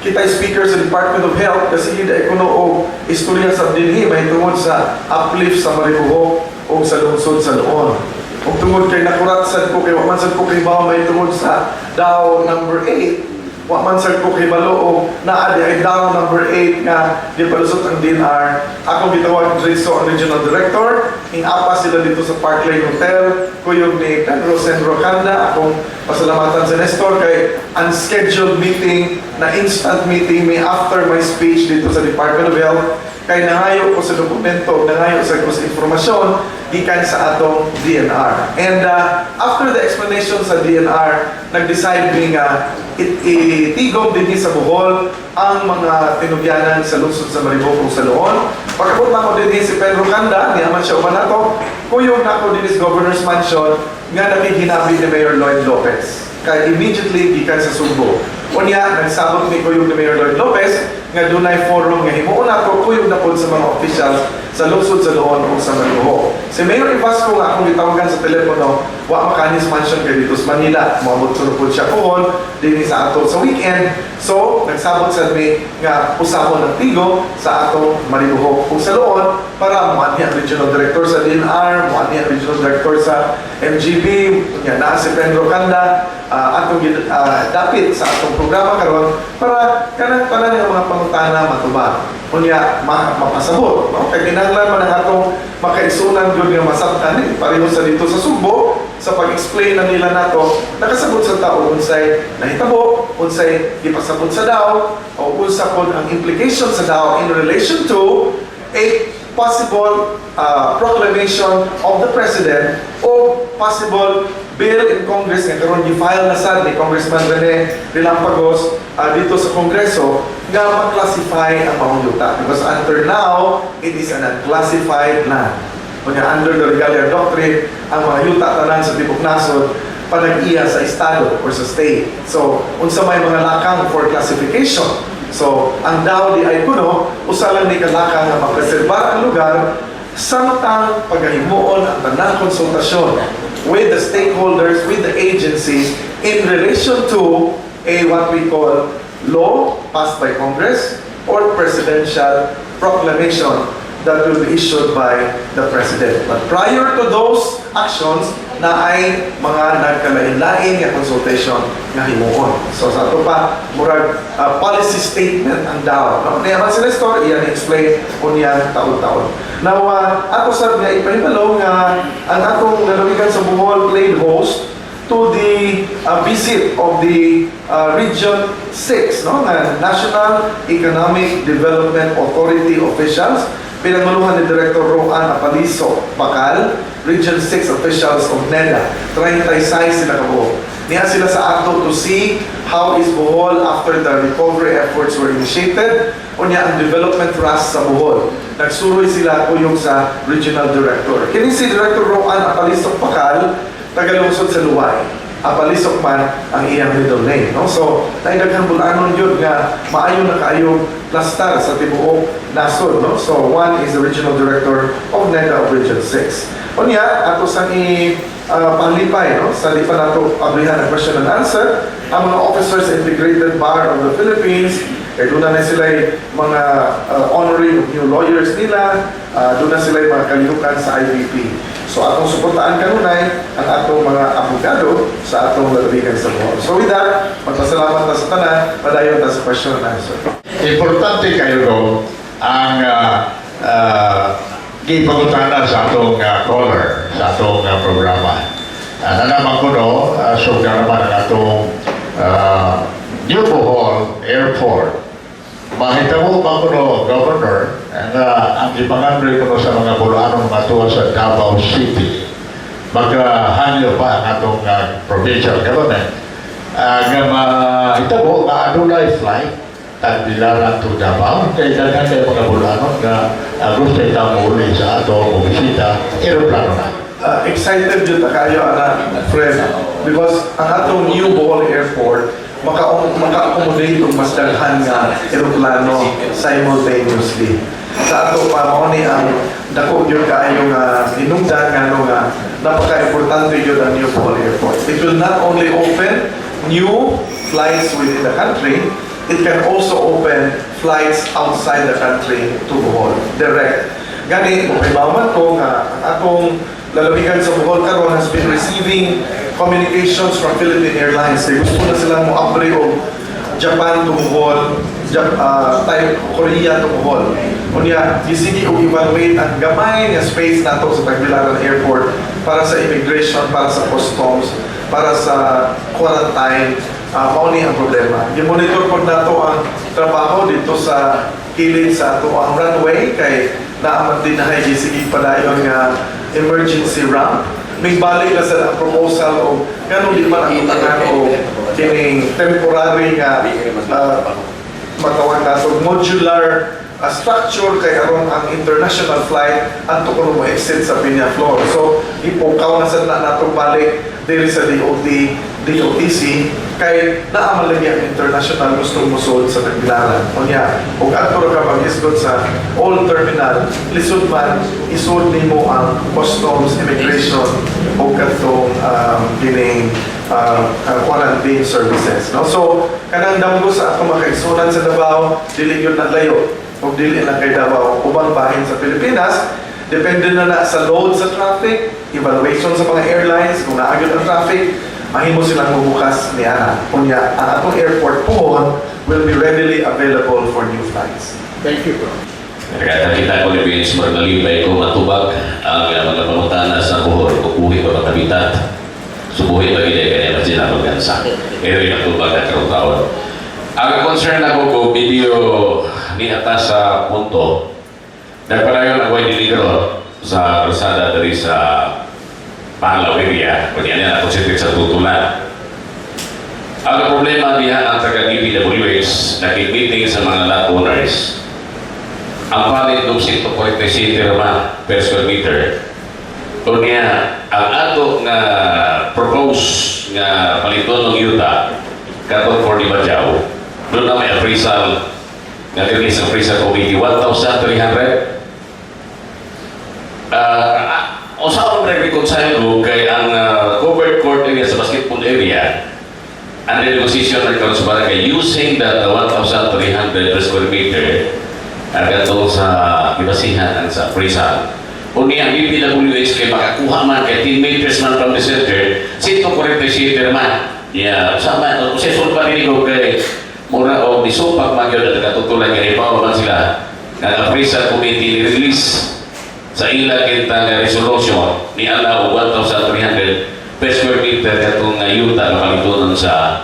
kita speaker sa Department of Health kasi hindi kuno og istorya sa dinhi may tungod sa uplift sa Maribuhok o sa lungsod sa Loon. Kung tungod kay nakurat sad ko kay wa man sad ko kay bawo may tungod sa DAO number 8. Wa man sad ko kay balo o naa di ay DAO number 8 nga gipalusot ang DNR. Akong gitawag so ang regional director, ingapa sila dito sa Parkland Hotel, kuyog ni Pedro Senro Canda. Akong pasalamatan sa Nestor kay unscheduled meeting na instant meeting may after my speech dito sa Department of Health kay nangayo ko sa dokumento, nangayo sa informasyon gikan sa atong DNR. And after the explanation sa DNR, nag-decide mi nga itigom din sa Bohol ang mga tinugyanan sa lungsod sa Mariboc sa Loon. Pagkabot na ko din si Pedro Canda, niyaman siya uman nato, kuyog na ko din sa Governor's Mansion nga nakihinabi ni Mayor Lloyd Lopez. Kaya immediately gikan sa Subo. Unya, nagsabot ni kuyog ni Mayor Lloyd Lopez nga dunay forum nga himuon nato kuyog na pod sa mga officials sa lungsod sa Loon o sa Mariboc. Si Mayor Ivasco nga akong gitawagan sa telepono, wa makanis mansion kay dito sa Manila. Moabot sunod po siya kuhon, din sa ato sa weekend. So, nagsabot sa mi nga usapon ng tigo sa ato Mariboc o sa Loon para muan niya regional director sa DNR, muan niya regional director sa MGB, nga naa si Pedro Canda, atong dapit sa atong programa karon para kanang tanan nga mga pangutana matubag. Kunya mapasabot, no? Kay kinahanglan man ang atong makaigsunan gyud nga masabtan pareho sa dito sa Subo sa pag-explain na nila nato nakasabot sa tao unsay nahitabo, unsay gipasabot sa DAO o unsa pod ang implication sa DAO in relation to a possible proclamation of the President o possible bill in Congress nga karon gi-file na sad ni Congressman Rene Relampagos dito sa Kongreso nga ma-classify ang mga yuta because until now it is an unclassified land. Kanya under the Regalia Doctrine ang mga yuta tanan sa tibok nasod panag-iya sa estado or sa state. So unsa may mga lakang for classification. So ang DAO di ay kuno usa lang ni kalakang nga mapreserbar ang lugar samtang paghimuon ang tanang konsultasyon with the stakeholders, with the agencies in relation to a what we call law passed by Congress or presidential proclamation that will be issued by the President. But prior to those actions, na ay mga nagkalain-lain nga consultation nga himuon. So sa ito pa, murag policy statement ang DAO. No? Niyaman si Nestor, iyan explain kung yan taon-taon. Now, ato sab nga ipahibalo nga ang atong lalawigan sa Bohol played host to the visit of the Region 6, no? National Economic Development Authority officials, pinagmaluhan ni Director Roan Apaliso Bakal, Region 6 officials of NEDA. 36 sila kabuo. Niya sila sa ato to see how is Bohol after the recovery efforts were initiated o niya ang development thrust sa Bohol. Nagsuroy sila kuyong sa Regional Director. Kini si Director Roan Apaliso Bakal, tagalungsod sa Luway. apalisok man ang iyang middle name, no? So naidaghan bulanon yun nga maayo na kaayo plastar sa tibuok nasod, no? So one is the regional director of NEDA of Region 6. Unya ato sang panglipay, no? Sa di pa nato abrihan ang question and answer, ang mga officers sa Integrated Bar of the Philippines, doon na sila mga honorary new lawyers nila, doon na sila mga kalihukan sa IVP. So atong suportaan kanunay ang atong mga abogado sa atong lalabigan sa Bohol. So with that, magpasalamat na sa tanan, padayon na sa question and answer. Importante kayo do ang gipangutana sa atong caller sa atong programa. Nanaman ko no, so naman ang atong New Bohol Airport. Mahitabo ba ko no, Governor, ang ipangandoy ko no sa mga Bulanon matuwa sa Davao City. Maghandle pa ang atong provincial government. Nga mahitabo nga adunay flight tagbilaran to Davao. Kaya daghan kayo mga Bulanon nga gusto itang uli sa atong bisita, aeroplano na. Excited yun na kayo, friend, because ang atong New Bohol Airport maka-accommodate ang mas daghan nga aeroplano simultaneously. Sa ato pa, mauni ang dako yun kaayo nga hinungdan nga nga napaka-importante yun ang New Bohol Airport. It will not only open new flights within the country, it can also open flights outside the country to Bohol, direct. Gani, mapaibawan ko nga ang atong lalabigan sa Bohol karon has been receiving communications from Philippine Airlines. Kaya gusto na silang mo-upgrade o Japan to Bohol, Korea to Bohol. Kunya, gisigi o evaluate ang gamay nga space nato sa Tagbilaran Airport para sa immigration, para sa customs, para sa quarantine. Mauni ang problema. I-monitor po nato ang trabaho dito sa kilid sa ato ang runway kay naaman din na gisigi padayon nga emergency ramp. May balik na sa proposal o gano'n di man ang utangan o kining temporary nga matawag na so modular structure kay aron ang international flight at to kuno mo exit sa Piña Flor. So ipukaw na sa natong balik diri sa DOTC kay naaman lagi ang international gustong musod sa Tagbilaran. Unya, ug adto ka pag-isgot sa all terminal, lisod man isod nimo ang customs, immigration o katong kining quarantine services. No? So, kanang damgo sa atong makaigsunan sa Davao, dili yun naglayo o dili na kay Davao ubang bahin sa Pilipinas. Depende na sa load sa traffic, evaluation sa mga airlines, kung naagad ang traffic, mahimo silang bubukas ni Ana. Kunya, ang atong airport po will be readily available for new flights. Thank you, bro. Kaya kita ko Philippines, magnalibay ko matubag ang mga pamutana sa Bohol, kukuhi pa makabitat. Subuhin bagi dia kaya masih nak bergansa. Eri matubag na karong. Ang concern ako ko video ni atas sa punto. Daripada ako ay deliver sa Rosada dari sa Panlaw area, kunyanya na positif sa tutulan. Ang problema diha ang taga-DPWH nag-meeting sa mga lot owners. Ang palit ng 1.7 per square meter. Kunya, ang ato nga propose nga paliton ng yuta katong for di Bajaw, doon na may appraisal nga release ang appraisal committee 1,300. Usapan reconcile kay ang covered court area sa basketball area ang negotiation ng karon sa barangay using that 1,300 per square meter agatong sa ibasihan ang sa appraisal. Kung ang DPWH kay makakuha man kay 10 meters man from the center, 147 man. Yeah, sama ito. Kasi sulpa rin ko kay mura o nisumpak man yun at katutulan kay ipawa man sila ng appraisal committee ni-release sa ilang kitang resolution ni ala o 1,300 per square meter katong yuta na palitunan sa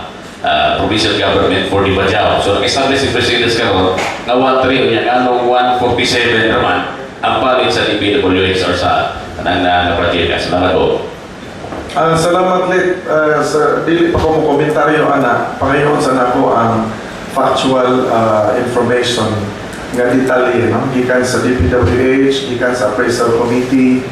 provincial government for di Bajaw. So nag-establish si President karon na 1,300 niya anong 147 naman ang palit sa DPWH or sa project. Salamat po. Salamat ulit sa dili pa ko mo komentaryo ana pangayon sa nako ang factual information nga detalye, no? Gikan sa DPWH, gikan sa appraisal committee,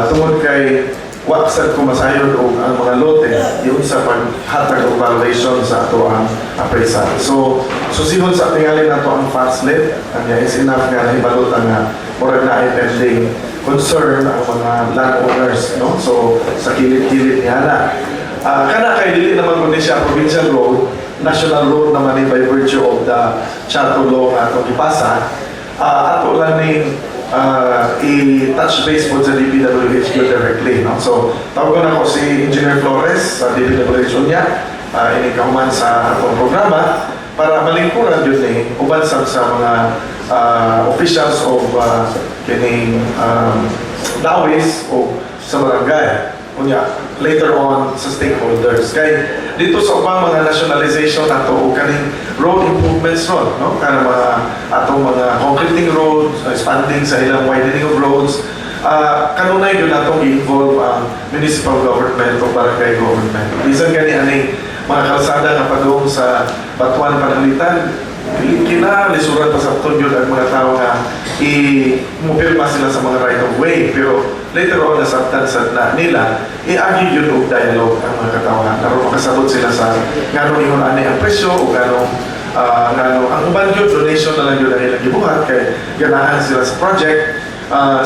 tungod kay waksad ko masayod o ang mga lote yung sa paghatag o valuation sa ato ang appraisal. So, susihon sa tingali na to ang fast led, and is enough nga na ibalot ang murag na ay pending concern ang mga landowners, no? So, sa kilid-kilid niya na. Kana kay dili naman kundi siya provincial road, national road naman ni by virtue of the Charter Law ato ipasa. Ato lang ni i-touch base po sa DPWH directly, no? So, tawagan ako si Engineer Flores sa DPWH niya, inikahuman sa atong programa para malingkuran yun uban sa mga officials of kining dawis o sa barangay. Kunya, later on sa stakeholders. Kay dito sa ubang mga nationalization nato o kaning road improvements ron, no? Kana mga atong mga concreting roads, expanding sa ilang widening of roads, kanunay yun natong i-involve ang municipal government o barangay government. Bisan gani aning mga kalsada na padung sa Batuan Panalitan, lisuran pa sa yun ang mga tao na i-mupirma sila sa mga right of way. Pero later on, nasabtan sa nila, i-argue yun o dialogue ang mga katawan. Naroon makasabot sila sa gano'ng ihon ani ang presyo o gano'ng ang uban yun, donation na lang yun ang ilang gibuhat kay ganahan sila sa project.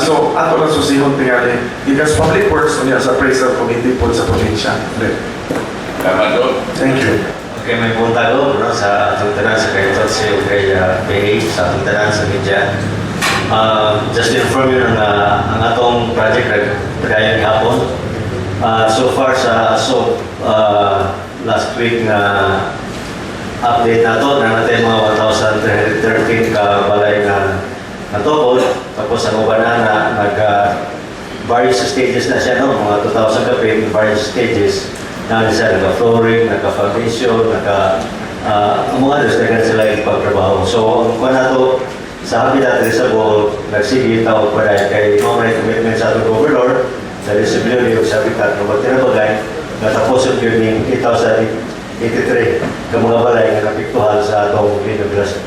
So, ato lang susihon tingali. Ikas Public Works o niya sa appraisal committee po sa probinsya. Thank you. Okay, may punta doon no, sa atong tanan sa kay Totsi o kay PA sa atong tanan sa media. Just to inform you na ang atong project nagpadayon hapon. So far sa last week na update na to, na natin mga 1,313 ka balay na natupod. Tapos ang uban na various stages na siya, no? Mga 2,000 kapit, various stages. Na siya, naka-flooring, naka-foundation, ang mga others, nagkan sila yung pagtrabaho. So, ang kuha na to, sa Habitat Reservoir, nagsige tawag pa dahil kay mga commitment sa atong governor, sa disability of Habitat, na magtinatagay, natapos yung yung 2083, ka mga balay na napiktuhan sa atong Pinaglas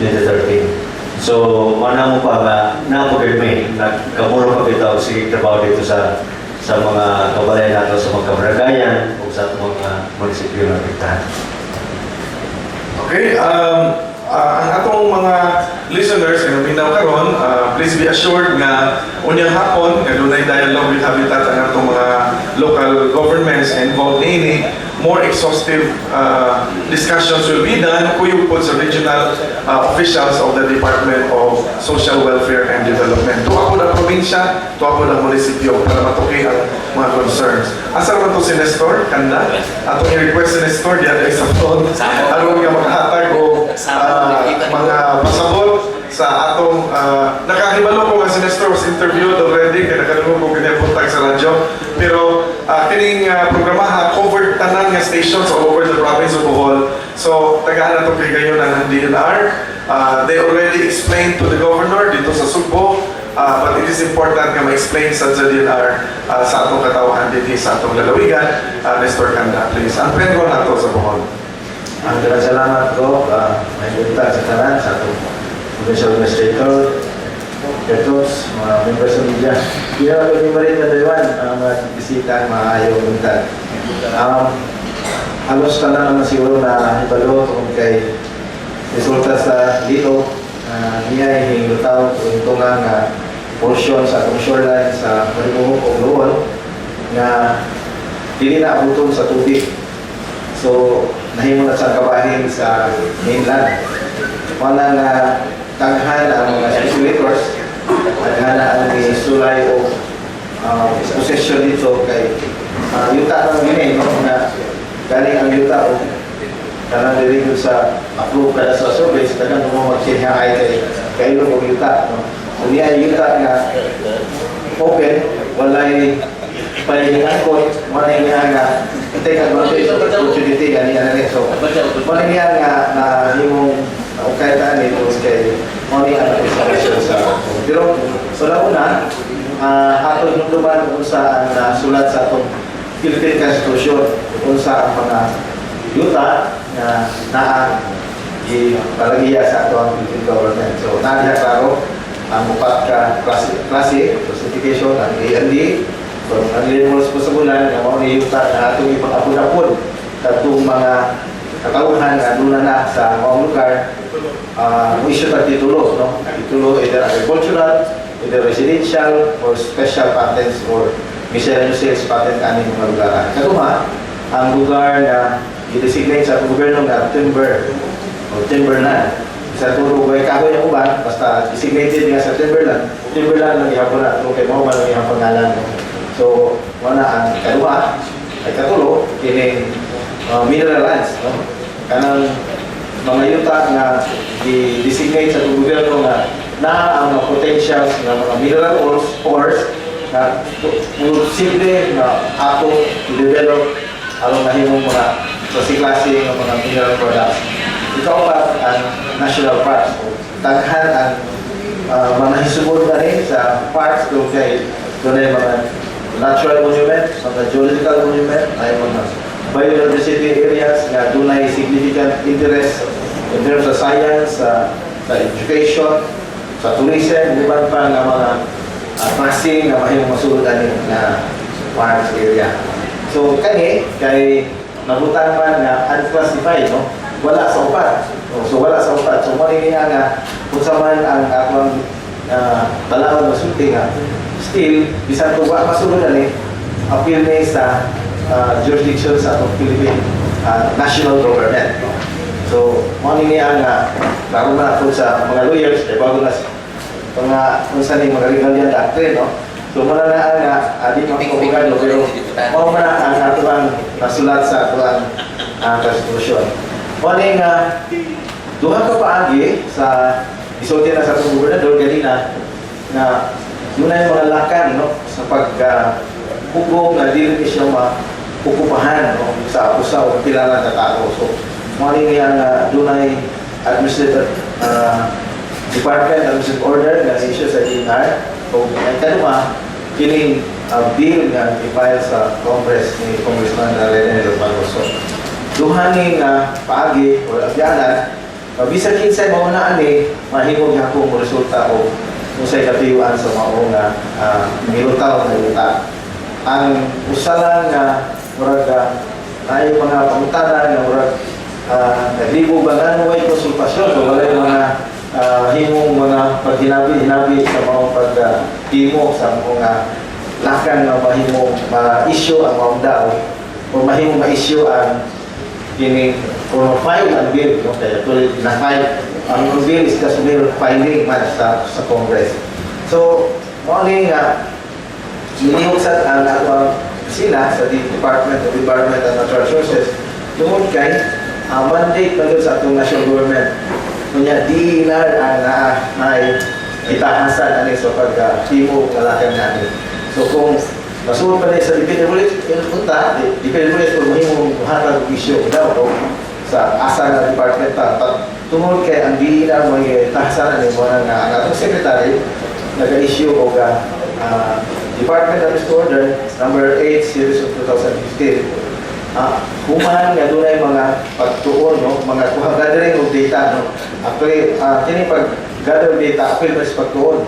2013. So, mana mo pa nga, napagay nagkamuro pa bitaw si trabaho dito sa mga kabalay nato sa mga kabaragayan o sa mga munisipyo na piktahan. Okay, ang atong mga listeners na minaw karon, please be assured nga unyang hapon nga dunay dialogue with Habitat ang atong mga local governments involved in more exhaustive discussions will be done kuyog po sa regional officials of the Department of Social Welfare and Development. Tuwa po ng probinsya, tuwa po ng munisipyo para matuki ang mga concerns. Asa naman to si Nestor Kanda? Atong i-request si Nestor diyan ay sa phone. Aron nga makahatag o mga pasabot sa atong nakahibalo ko nga si Nestor was interviewed already kaya nakalungo ko kinapuntag sa radyo. Pero kining programaha covered tanan nga stations all over the province of Bohol. So tagahan na to kay gayon ang DNR. They already explained to the governor dito sa Sugbo, but it is important nga ma-explain sa DNR sa atong katawahan din sa atong lalawigan. Nestor Kanda, please. Ang prenro na to sa Bohol. Ang salamat ko, may punta sa tanan sa atong Provincial Administrator, Ketos, mga members sa media. Kaya kami pa rin na Taiwan, mga bisita, mga ayaw punta. Halos ka na naman siguro na ibalo kung kay resulta sa dito, niya hinilutaw kung ito nga portion sa atong shoreline sa Maribuhok o Luon na dili na abutong sa tubig. So, nahimo na sa kabahin sa mainland. Wala na taghan ang mga speculators, taghan na ang sulay o possession dito kay yuta ng gini, no? Na galing ang yuta o kanang diri sa approve kada sa surveys, tagang mo magsinhaay kay kayo mo yuta, no? Kung niya yuta nga open, walay palingan ko, wala niya nga take advantage of opportunity ganyan na rin. So, wala niya nga na himong kahit na nito kay money ang installation sa pero so una atong hinduman kung saan sulat sa atong Philippine Constitution kung sa mga yuta na ipalagiya sa atong Philippine government. So nadiya klaro ang upat ka klase classification ang A&D, So, ang level responsibulan nga mao ni yuta na atong ipag-apod-apod katong mga katawhan nga duna na sa maong lugar mo issue tag titulo, no? Titulo either agricultural, either residential, or special patents or miscellaneous sales patent kaning mga lugar. Kaduma, ang lugar na i-designate sa gobyerno nga timber o timberland. Sa turo kay kahoy ang uban, basta designated nga sa timberland lang ihapon na ito kay mo man ang iyang pangalan. So, wala ang kadua, ay katulo, kining mineral lands, no? Kanang mga yuta nga i-designate sa gobyerno nga na ang mga potentials ng mga mineral ores na simple na ato i-develop aron mahimong mga klase-klase ng mga mineral products. Ikaw pa ang national parks. Taghan ang mga hisugod na rin sa parks doon ay mga natural monument, mga geological monument, ay mga biodiversity areas nga doon ay significant interest in terms of science, sa education, sa tourism, iban pa nga mga klase nga mahimong masuludan na parks area. So kay nabutan man nga unclassified, no? Wala sa upat. So wala sa upat. So mo niya nga kung sa man ang atong balawon masulti nga still bisan kung wa masuludan appeal ni sa jurisdiction sa atong Philippine national government. No? So mo niya nga karon na po sa mga lawyers bago na kung saan yung mga legal doctrine, no? So, mananaan nga, di makikabugado, pero mo na ang atuang nasulat sa atuang konstitusyon. Muna nga, duha ka paagi sa isulti na sa atong gobernador ganina na yun na yung mga lakan, no? Sa pagkugong na dili siya mapukupahan, no? Sa usaw o kilala na tao. So, muna nga doon ay administrative department administrative order na issue sa DNR. So, ang kanuma, kining bill nga i-file sa Congress ni Congressman Rene Lopagoso. Duhaning paagi o abyanan, bisag kinsay maunaan mahimog nga kung resulta o kung sa'y katiyuan sa maong milutaw na yuta. Ang usalang murag ay mga pangutanan na murag naglibo ba nga way konsultasyon so wala yung mga himong mga paghinabi-hinabi sa mga paghimo sa mga lakan na mahimong ma-issue ang mga daw o mahimong ma-issue ang kining o ma-file ang bill, no? Kaya tuloy na-file ang bill is kasi meron filing man sa Congress. So, morning nilihuksan ang sila sa Department of Environment and Natural Resources tungkol kay mandate na sa atong national government. Kunya di na ay itahasan ani sa pagtimo ng lakan natin. So kung masuod pa sa DPWH, punta DPWH kung mahimong hatag isyu daw sa asa na department tungod kay ang di na may tahasan ani mo nga ang atong secretary nag-issue og Department of Order number 8 series of 2015. Human nga doon ay mga pagtuon, no? Mga gathering of data, no? Actually, kini pag gather data, actually mas pagtuon.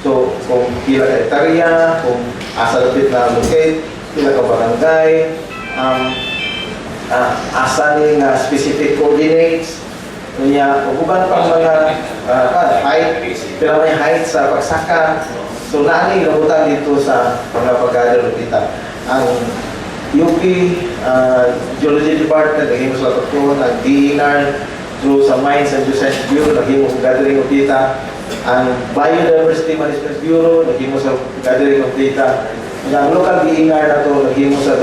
So, kung pila ka hektarya, kung asa lapit na locate, pila ka barangay, asa ni nga specific coordinates, kunya, uban pang mga height, pila may height sa pagsaka. So, naani labutan dito sa mga pag-gather of data. Ang UP Geology Department, naging mo sa pagtuon, ang DNR, through sa Mines and Research Bureau, naging mo sa gathering of data, ang Biodiversity Management Bureau, naging mo sa gathering of data, ang local DNR na to, naging mo sa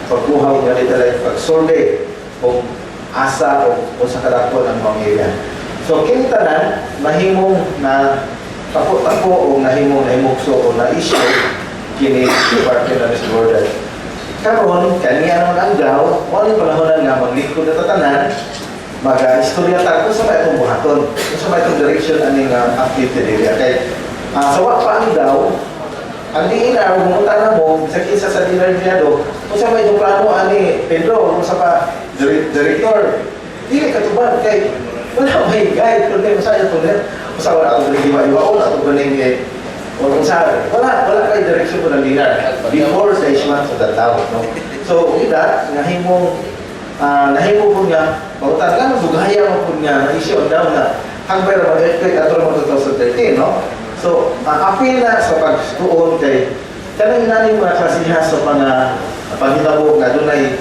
pagkuhaw ng data, pag-survey kung asa o sa kadakon ang mga area. So, kinitanan, mahimong na tako-tako o nahimong-nahimukso o na-issue kini Department of Order. Karon kaniya naman ang daw, walang panahonan nga maglingkod na tatanan, mag-istorya ta kung sa ba itong buhaton, kung sa ba itong direction aning activity area. Kaya sa pa ang daw, ang diin na, bumunta na mo, sa kinsa sa dinarbyado, kung sa ba itong plano ani Pedro, kung sa pa director, hindi katubad kay wala may guide, kung tayo masaya ito rin, kung sa wala itong nag-iwa-iwa o itong galing o kung saan, wala kayo direksyon po ng linar before sa issuance of the tawag, no? So, with that, nahimo po niya, pautan lang, bugaya mo po niya, na-issue ang daw na hanggang naman earthquake at mo 2013, no? So, apil na sa pagtuon kay kanang inanin mo naklasiha sa panghitabo na dunay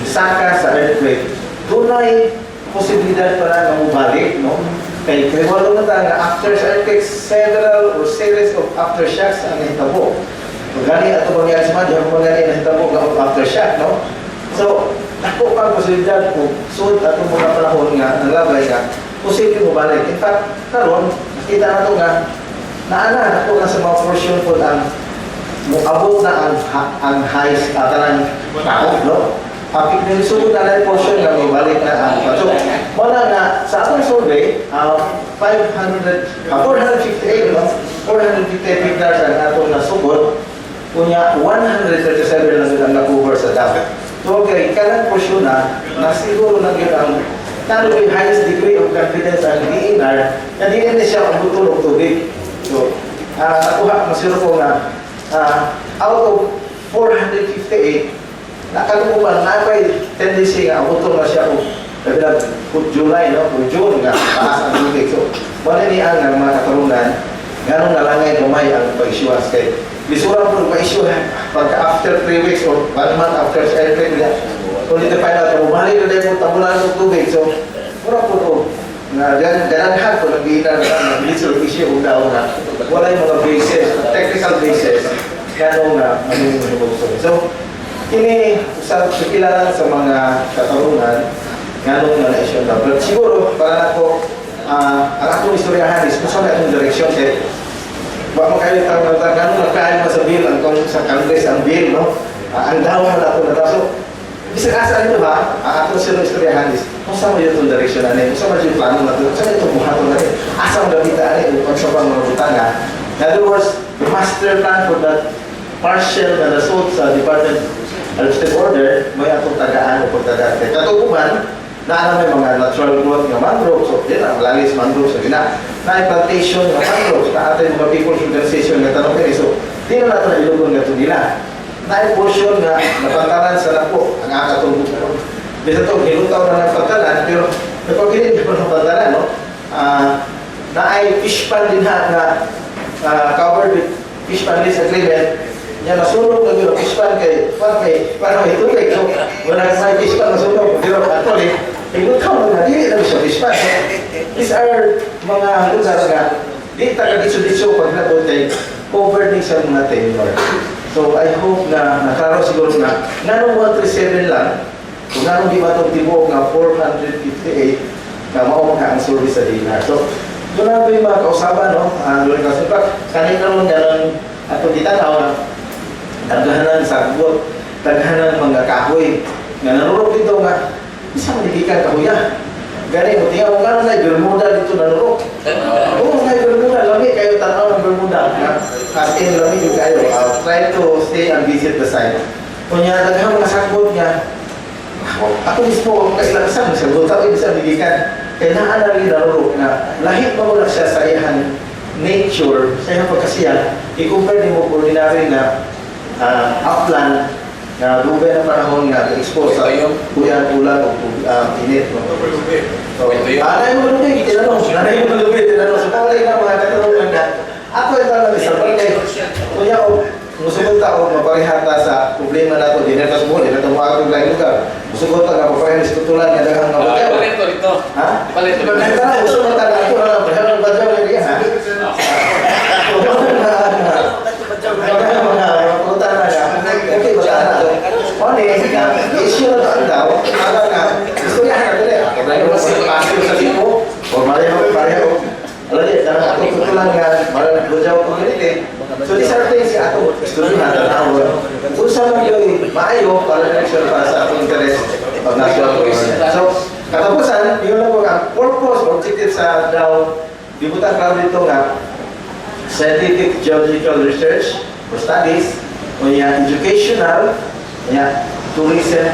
saka sa earthquake, dunay posibilidad para na mubalik, no? Kay kriwalo na tayo na after sa earthquake, several or series of aftershocks ang nahitabo. Gani ato mangyari sa madyo, mangyari na hitabo ng aftershock, no? So, ako pang posibilidad kung suot atong mga panahon nga, naglabay nga, posible mo balik. In fact, karon nakita na ito nga, naana ako na sa mga portion po ang abot na ang highs, tanang tao, no? Kapit nilisugod na lang portion nga may balik na ang so, wala nga, sa atong survey, 458, no? 458 hectares ang atong nasugod, kunya 137 lang ang na-cover sa dam. So, okay, kanang portion na siguro lang yun ang talo yung highest degree of confidence ang DNR na di na siya ang butulog tubig. So, nakuha, masiro ko na out of 458, nakalumupan na may tendency nga butol na siya kung July, no? Kung June nga, taas ang tubig. So, wala niya ang mga katalunan, ganun nalangay gamay ang pag-issuance kay Bisura po ma-issue pagka after 3 weeks or 1 month after sa airplane nila. Kung dito find out, bumalik na din po tabunan ng tubig. So, mura po ito. Gananhan po nag-iinan na literal issue kung daw na wala yung mga bases, technical bases, gano'n na manunod. So, kini sa kilala sa mga katarungan, gano'n na na-issue na. But siguro, para na po, ang akong istoryahan is kung saan na itong direksyon kaya baka kayo gano'n nagkaan mo sa bill, ang sa Congress ang bill, no? Ang daw mo na ito na daw. So, bisag asa nito ba, ang atong sino istoryahan is, kung saan mo yun itong direksyon na rin, kung saan mo yung plano na ito, kung saan itong buhaton na rin, asa mo gabita na rin, kung saan mo nga. In other words, the master plan for that partial na result sa Department Administrative Order, may atong tagaan o pagtagaan. Katukuman, na may mga natural growth ng mangroves, so yun ang malalis mangroves, so yun na-plantation ng mangroves, na ating mga people's organization na tanong kayo, so di na natin na-ilugon na ito nila. Na-portion na napantalan sa napo, ang akatong bukon. Bisa ito, nilutaw na ng pantalan, pero napagilid pa ng pantalan, no? Na-ay fish pan din na covered with fish pan lease agreement, yan, nasunog na yun, fish pan parang may tubig. So, wala na may fish pan, nasunog. Pero actually, ilutaw na hindi na siya fish pan. So, these are mga lugar na di taga-ditso-ditso pag nabot kay covered din sa mga tenor. So, I hope na naklaro siguro na nanong 137 lang, kung nanong di ba itong tibok na 458 na maumaka ang service sa dinar. So, doon na ito yung mga kausaban, no? Doon kasi pa, kanina naman gano'n at kung ditanaw na daghanan sa agbot, daghanan mga kahoy. Nga nanurok dito nga, isa manigikan kahoya. Gani mo, tingnan mo nga na Bermuda dito nanurok. Oo, na Bermuda, lami kayo tanaw ng Bermuda. As in, lami yung kayo. Try to stay and visit the site. Kunya, daghan mga sagbot niya. Ako mismo, kung kailangan sa sagbot, ako isa manigikan. Kailangan na rin nanurok na lahit mo na siya sa iyan nature, sa iyang pagkasiya, i-compare mo ordinary na upland na lubay na panahon nga expose sa uyan, ulan o init. So, nanay mo lubay, tinanong. Nanay mo lubay, tinanong. So, kawalay na mga katanungan na ako ito lang isa. Kunya o, musugot ako maparihata sa problema na ito. Dinetas mo, dinetas mo ako yung lugar. Musugot ako na paparihata sa tutulan nga dagang mabuti. Palito rito. Ha? Palito. Musugot ako na ito na paharang badyaw na riyan, ha? Okay, bata na ito. Issue na ito daw. Gusto niya na ito eh. Pasok sa tipo. O pareho. Alam niya, ako tutulan nga, marang bujaw community. So these are things nga ito. Gusto niya na tanawag. Kung saan lang yun, maayo para election para sa atong interest of national tourism. So, katapusan, yun lang po ang purpose, objective sa daw, dibutan crowd dito nga, scientific geological research or studies, o educational, tourism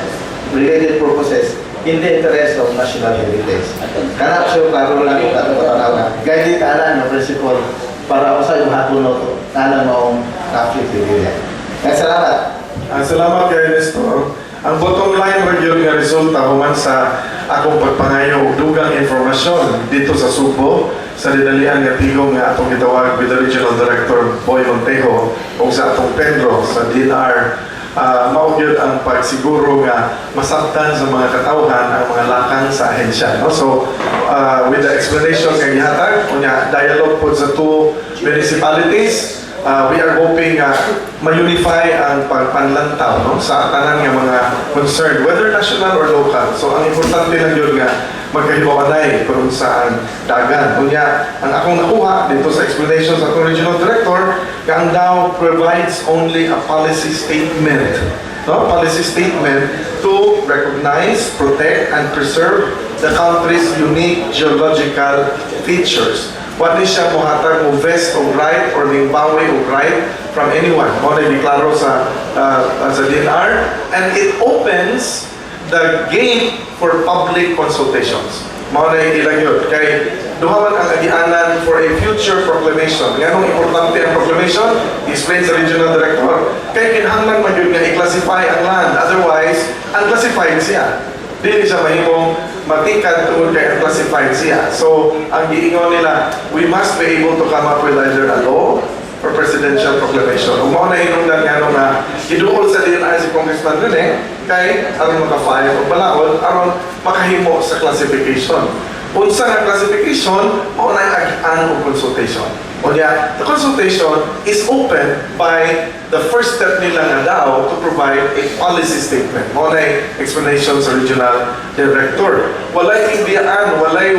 related purposes in the interest of national heritage. Karena so klaro lang kung ato patanaw na guided ana ng principle para usay mahatun no tanan maong traffic area. Kaya salamat. Salamat kay Nestor. Ang bottom line review nga resulta human sa akong pagpangayo og dugang informasyon dito sa Subo sa dinalian nga tigong nga atong gitawag with the Regional Director Boy Montejo o sa atong Pedro sa DNR. Mao gyud ang pagsiguro nga masabtan sa mga katawhan ang mga lakang sa ahensya. No? So, with the explanation nga gihatag, unya dialogue po sa two municipalities, we are hoping ma-unify ang pagpanlantaw no? Sa tanan nga mga concerned, whether national or local. So, ang importante lang yun nga magkahibawanay kung saan dagan. Kunya, ang akong nakuha dito sa explanation sa akong regional director, ang daw provides only a policy statement. No? Policy statement to recognize, protect, and preserve the country's unique geological features. What is siya muhatag mo vest o right or limbawi o right from anyone. Mo na deklaro sa DNR, and it opens the gate for public consultations. Mo na ilang yun. Kay duhaman ang agianan for a future proclamation. Ganong importante ang proclamation, explain sa regional director. Kay kinahanglan man yun nga i-classify ang land. Otherwise, unclassified siya. Dili siya mahimong matikan tungod kay unclassified siya. So, ang giingon nila, we must be able to come up with either a law or presidential proclamation. Kung mao na hinungdan nga na iduol sa DNR si Congressman Rene, kay aron maka-file o balaod, aron makahimo sa classification. Unsa nga classification, mao na agian o consultation. O niya, the consultation is open by the first step nila nga daw to provide a policy statement. Mao na explanation sa regional director. Walay indiyaan, walay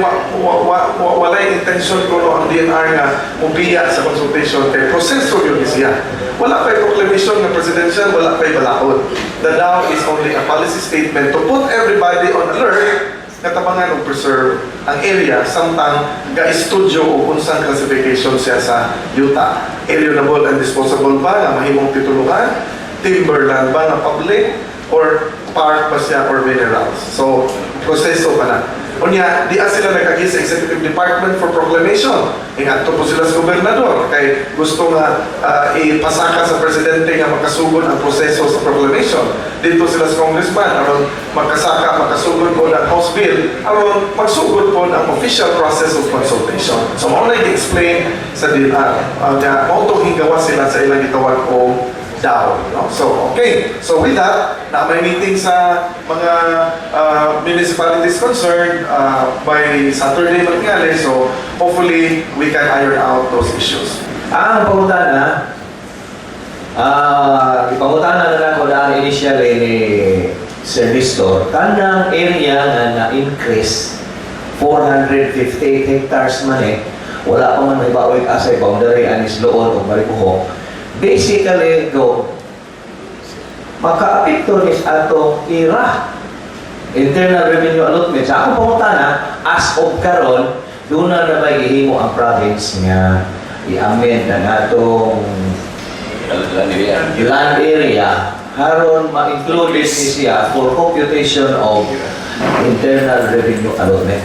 intention ko no ang DNR nga mubiya sa consultation kay proseso yun siya. Wala pa'y proclamation ng presidential, wala pa'y balaod. The DAO is only a policy statement to put everybody on alert katabangan o preserve ang area samtang ga-studio o unsang classification siya sa yuta. Alienable and disposable ba na mahimong tituluhan? Timberland ba na public? Or park ba siya or minerals? So, proseso pa na. Unya, di sila nagkagi sa Executive Department for Proclamation. Ingadto po sila sa gobernador. Kay gusto nga ipasaka sa presidente nga makasugod ang proseso sa proclamation. Dito sila sa congressman, aron makasugod po ng House Bill, aron magsugod po ng official process of consultation. So, mao na i-explain sa DNR. Mao itong higawa sila sa ilang itawag o DAO. No? So, okay. So, with that, na may meeting sa mga municipalities concerned by Saturday mangyari. So, hopefully, we can iron out those issues. Ang pangutana, ipangutana na ako na initially ni Sir Nestor, kanang area na na-increase 458 hectares man wala pa man may bawig asay boundary anis loon o Maripuho. Basically, maka-apekto ni atong IRA, Internal Revenue Allotment. Sa akong pangutana, as of karon, doon na may ihimo ang province nga i-amend na natong land area haron ma-include siya for computation of Internal Revenue Allotment.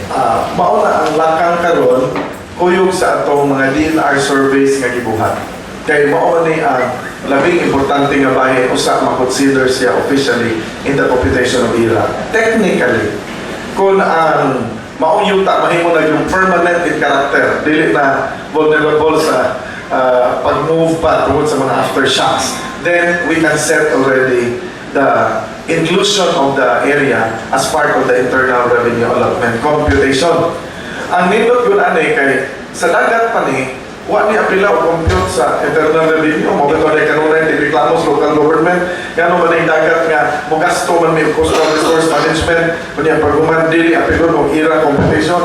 Mauna ang lakang karon kuyog sa atong mga DNR surveys nga gibuhat. Kay mao ni ang labing importante nga bahin usa ma-consider siya officially in the computation of IRA. Technically, kung ang maong yuta mahimo na yung permanent in character, dili na vulnerable sa pag-move pa tungod sa mga aftershocks, then we can set already the inclusion of the area as part of the Internal Revenue Allotment computation. Ang nindot yun kay sa dagat pa ni wa ni apila o compute sa Internal Revenue, mo beto na kanunay reklamo sa local government, gano man ang dagat nga mugasto man may coastal resource management, kunya pag dili apilon og IRA computation.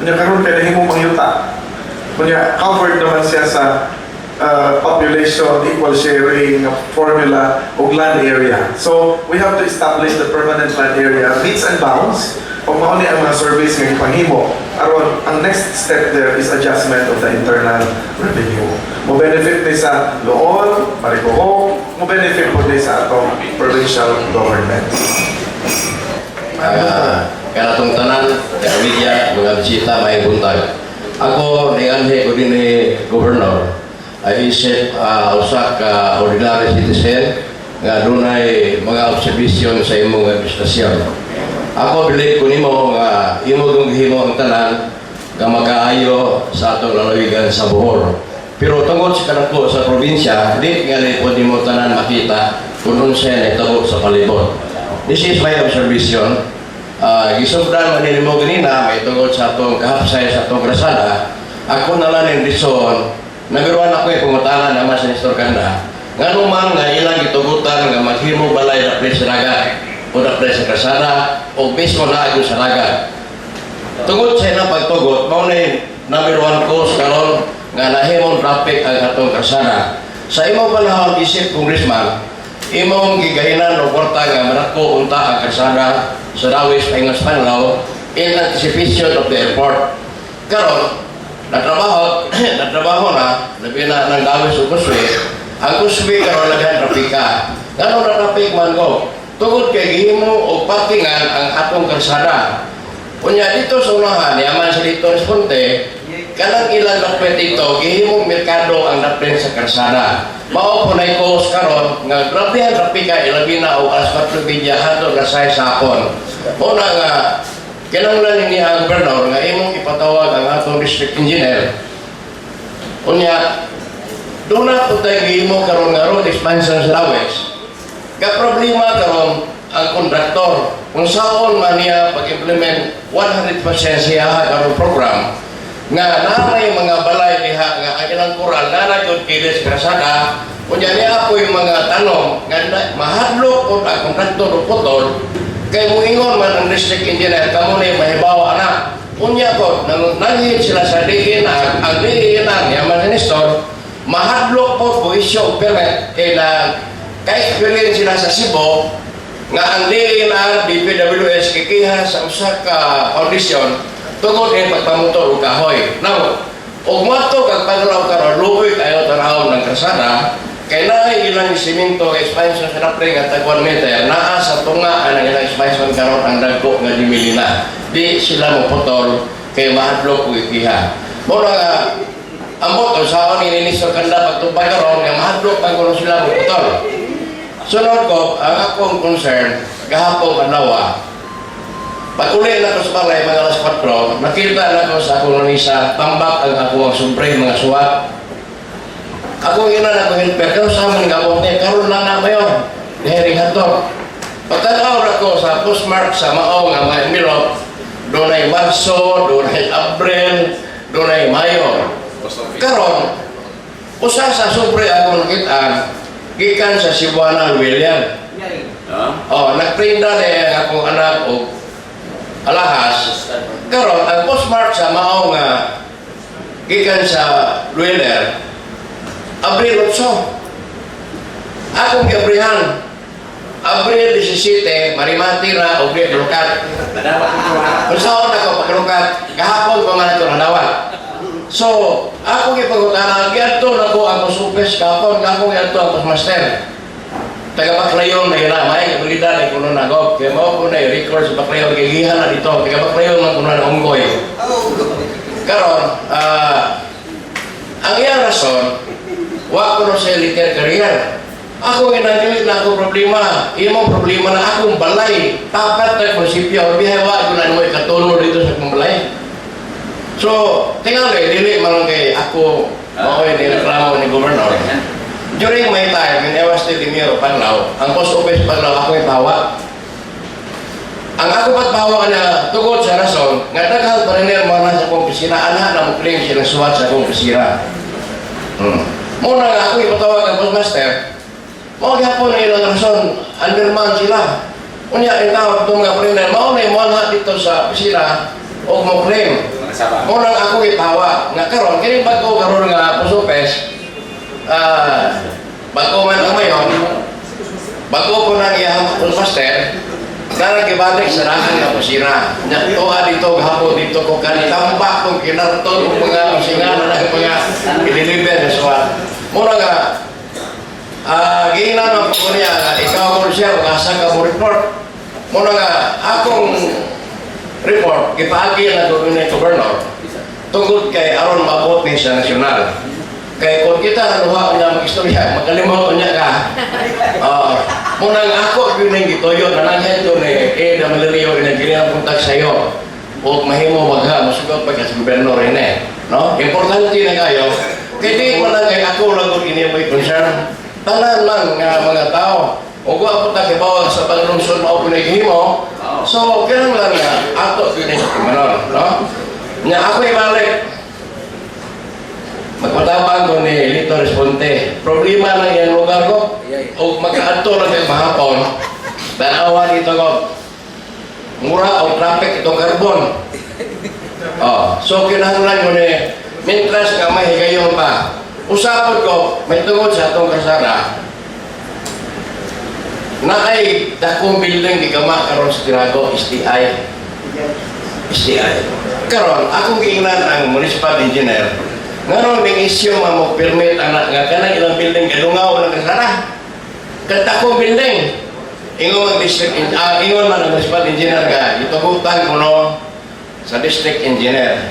Kunya karon kay nahimo mangyuta. Kunya covered naman siya sa population equal sharing formula og land area. So we have to establish the permanent land area meets and bounds. Kung mao ni ang mga surveys nga ipanghimo, aron ang next step there is adjustment of the internal revenue. Mo benefit ni sa Loon, Maripuho, mo benefit po ni sa atong provincial government. Kaya itong tanan, media, mga bisita, may buntag. Ako nianhi ko din ni Governor ay isip usa ka ordinary citizen nga dunay mga observation sa imong administrasyon. Ako believe ko nimo nga imo kung gihimo ang tanan nga makaayo sa atong lalawigan sa Bohol. Pero tungod sa kanako sa probinsya, di nga pwede mo tanan makita kung unsa nahitabo sa palibot. This is my observation. Gisubdan man nimo ganina may tungod sa atong kahapsay sa atong grasada. Ako na lang yung reason, nabiruan ako yung pumutalan naman sa Nestor Kanda. Nga naman nga ilang gitugutan nga maghimo balay na pres sa dagat o na pres sa grasada o mismo na ako sa dagat. Tungod sa ilang pagtugot, maunay nabiruan ko sa karon nga nahimong traffic ang atong grasada. Sa imong panahon isip Congressman, imong gigahinan o kwarta nga manako unta ang grasada sa Dawis Paingas Panlaw in anticipation of the airport. Karon, natrabaho na, labi na ng Dawis o Kuswe, ang Kuswe karon laghan trapika. Ngano na traffic man ko? Tungod kay gihimo o patingan ang atong kalsada. Unya dito sa unahan, yaman sa dito responde, kanang ilang dapit dito, gihimong merkado ang dapit sa kalsada. Mao po na ikos karon nga grabe ang trapika ilabi na o alas 4 bidya hato na sa hapon. Una nga kinahanglan ni ang gobernador nga imong ipatawag ang atong district engineer. Unya doon na po tayo gihimo karon nga road expansion sa Dawes. Ka problema karon ang kontraktor kung saan man niya pag-implement 100% siya karon program nga naay mga balay diha nga ang ilang kural na nagod kilis krasada unya niya po yung mga tanong nga mahadlok po ang kontraktor o putol kay muingon man ang district engineer kamo ni mahibawa na unya po nanghit sila sa diin ang diin ang yaman ni Nestor mahadlok po isyo permit kay na kay experience sila sa Cebu nga ang diin ang DPWS kikiha sa usa ka foundation tungod ang pagpamotor o kahoy. Now, og mato kag paglaw karon luoy kayo tanawon ng krasada kay naay ilang simento expansion sa napring at 1 meter naa sa tunga ang ilang expansion karon ang dagko nga dimilina. Di sila mo putol kay mahadlok og ikiha. Mo nga ambot usaon ni Nestor Kanda pagtubag karon nga mahadlok pag kuno sila mo putol. Sunod ko ang akong concern gahapon adlaw. Pag-uli na ko sa balay, mga alas 4, nakita na ko sa akong lanisa, tambak ang akong sumpre, mga suwat. Ako ina na ko helper, pero sa amin nga po, karoon lang na mayon, dihering hato. Pagtanaw na ko sa postmark sa maong nga mga milot, doon ay Marso, doon ay Abril, doon ay Mayo. Karon, usa sa sumpre akong nakitaan, gikan sa Cebuana, William. Nagprinda na akong anak o alahas, karon ang postmark sa mao nga gikan sa Lueler, Abril 8. Akong giabrihan, Abril 17, marimati na og lukat. Kung saan ako paglukat, gahapon pa man ito nadawat. So, akong ipagutanan, giadto na ko ang supes gahapon, akong giadto ang postmaster. Taga-Baklayon na hinamay, kabalida na kuno na Kgob. Kaya mao po na i-record sa Baklayon, kagihan na dito. Taga-Baklayon man kuno na unggoy. Karon, ang iyang rason, wa ko no sa eliter career. Ako ginagalit na ako problema. Imong problema na akong balay. Tapat na konsipyo. Bihay wa ko na mo ikatulo dito sa akong balay. So, tingnan dili man kay ako, mao'y nireklamo ni Governor. During my time, when I was still in Miro Panlaw, ang post office Panlaw ako ipawa. Ang ako patpawa na tungod sa rason, nga daghang pariner mo na sa akong opisina, anak na mo claim silang suwat sa akong opisina. Muna nga ako ipatawag ang postmaster, mga gapon na ilang rason, underman sila. Unya, yung tawag itong mga pariner, mauna yung mga dito sa opisina, o mo claim. Muna nga ako ipawa, nga karon, kaya bago karon nga post office, bago man ang mayon, bago po nang iyang master, karang ibalik sa rahan na kusina. Tuwa dito, hapon dito ko kanitambak kung kinarton kung mga kusingan na mga ililiber na suwat. Muna nga, giinan ko niya, ikaw mo siya, asa ka mo report. Muna nga, akong report, ipaagi na doon ni Governor. tungkol kay aron maabot ni sa nasyonal. Kay kung kita naluha niya mag-istorya, magkalimutan niya ka. Munang ako yun ang gitoyo na nangyay ito ni Malario na ginang puntak sa'yo. O mahimo magha, masugot pa ka sa gobyerno rin eh. No? Importante na kayo. Kaya di mo lang kay ako lang kung may concern. Tanan lang nga mga tao. O kung ako takibawag sa panlungsod na ako pinaghimo, so ganun lang nga, ato yun sa timanon. No? Nga ako ibalik. Magpatabang ko ni Lito Responte. Problema na yan lugar ko. O magkaato lang kayo mahapon. Tanawa dito ko. Mura o traffic itong carbon. So kinahanglan ko ni mintras nga may higayon pa. Usapon ko, may tungod sa itong kasara na ay dakong building gigama karon sa tinago STI. Karon akong giingnan ang municipal engineer. Ngayon, may issue mo permit anak nga kanang ilang building kadungaw ng kasara. Kadakong building. Ingon man ang municipal engineer nga, itugutan ko no sa district engineer.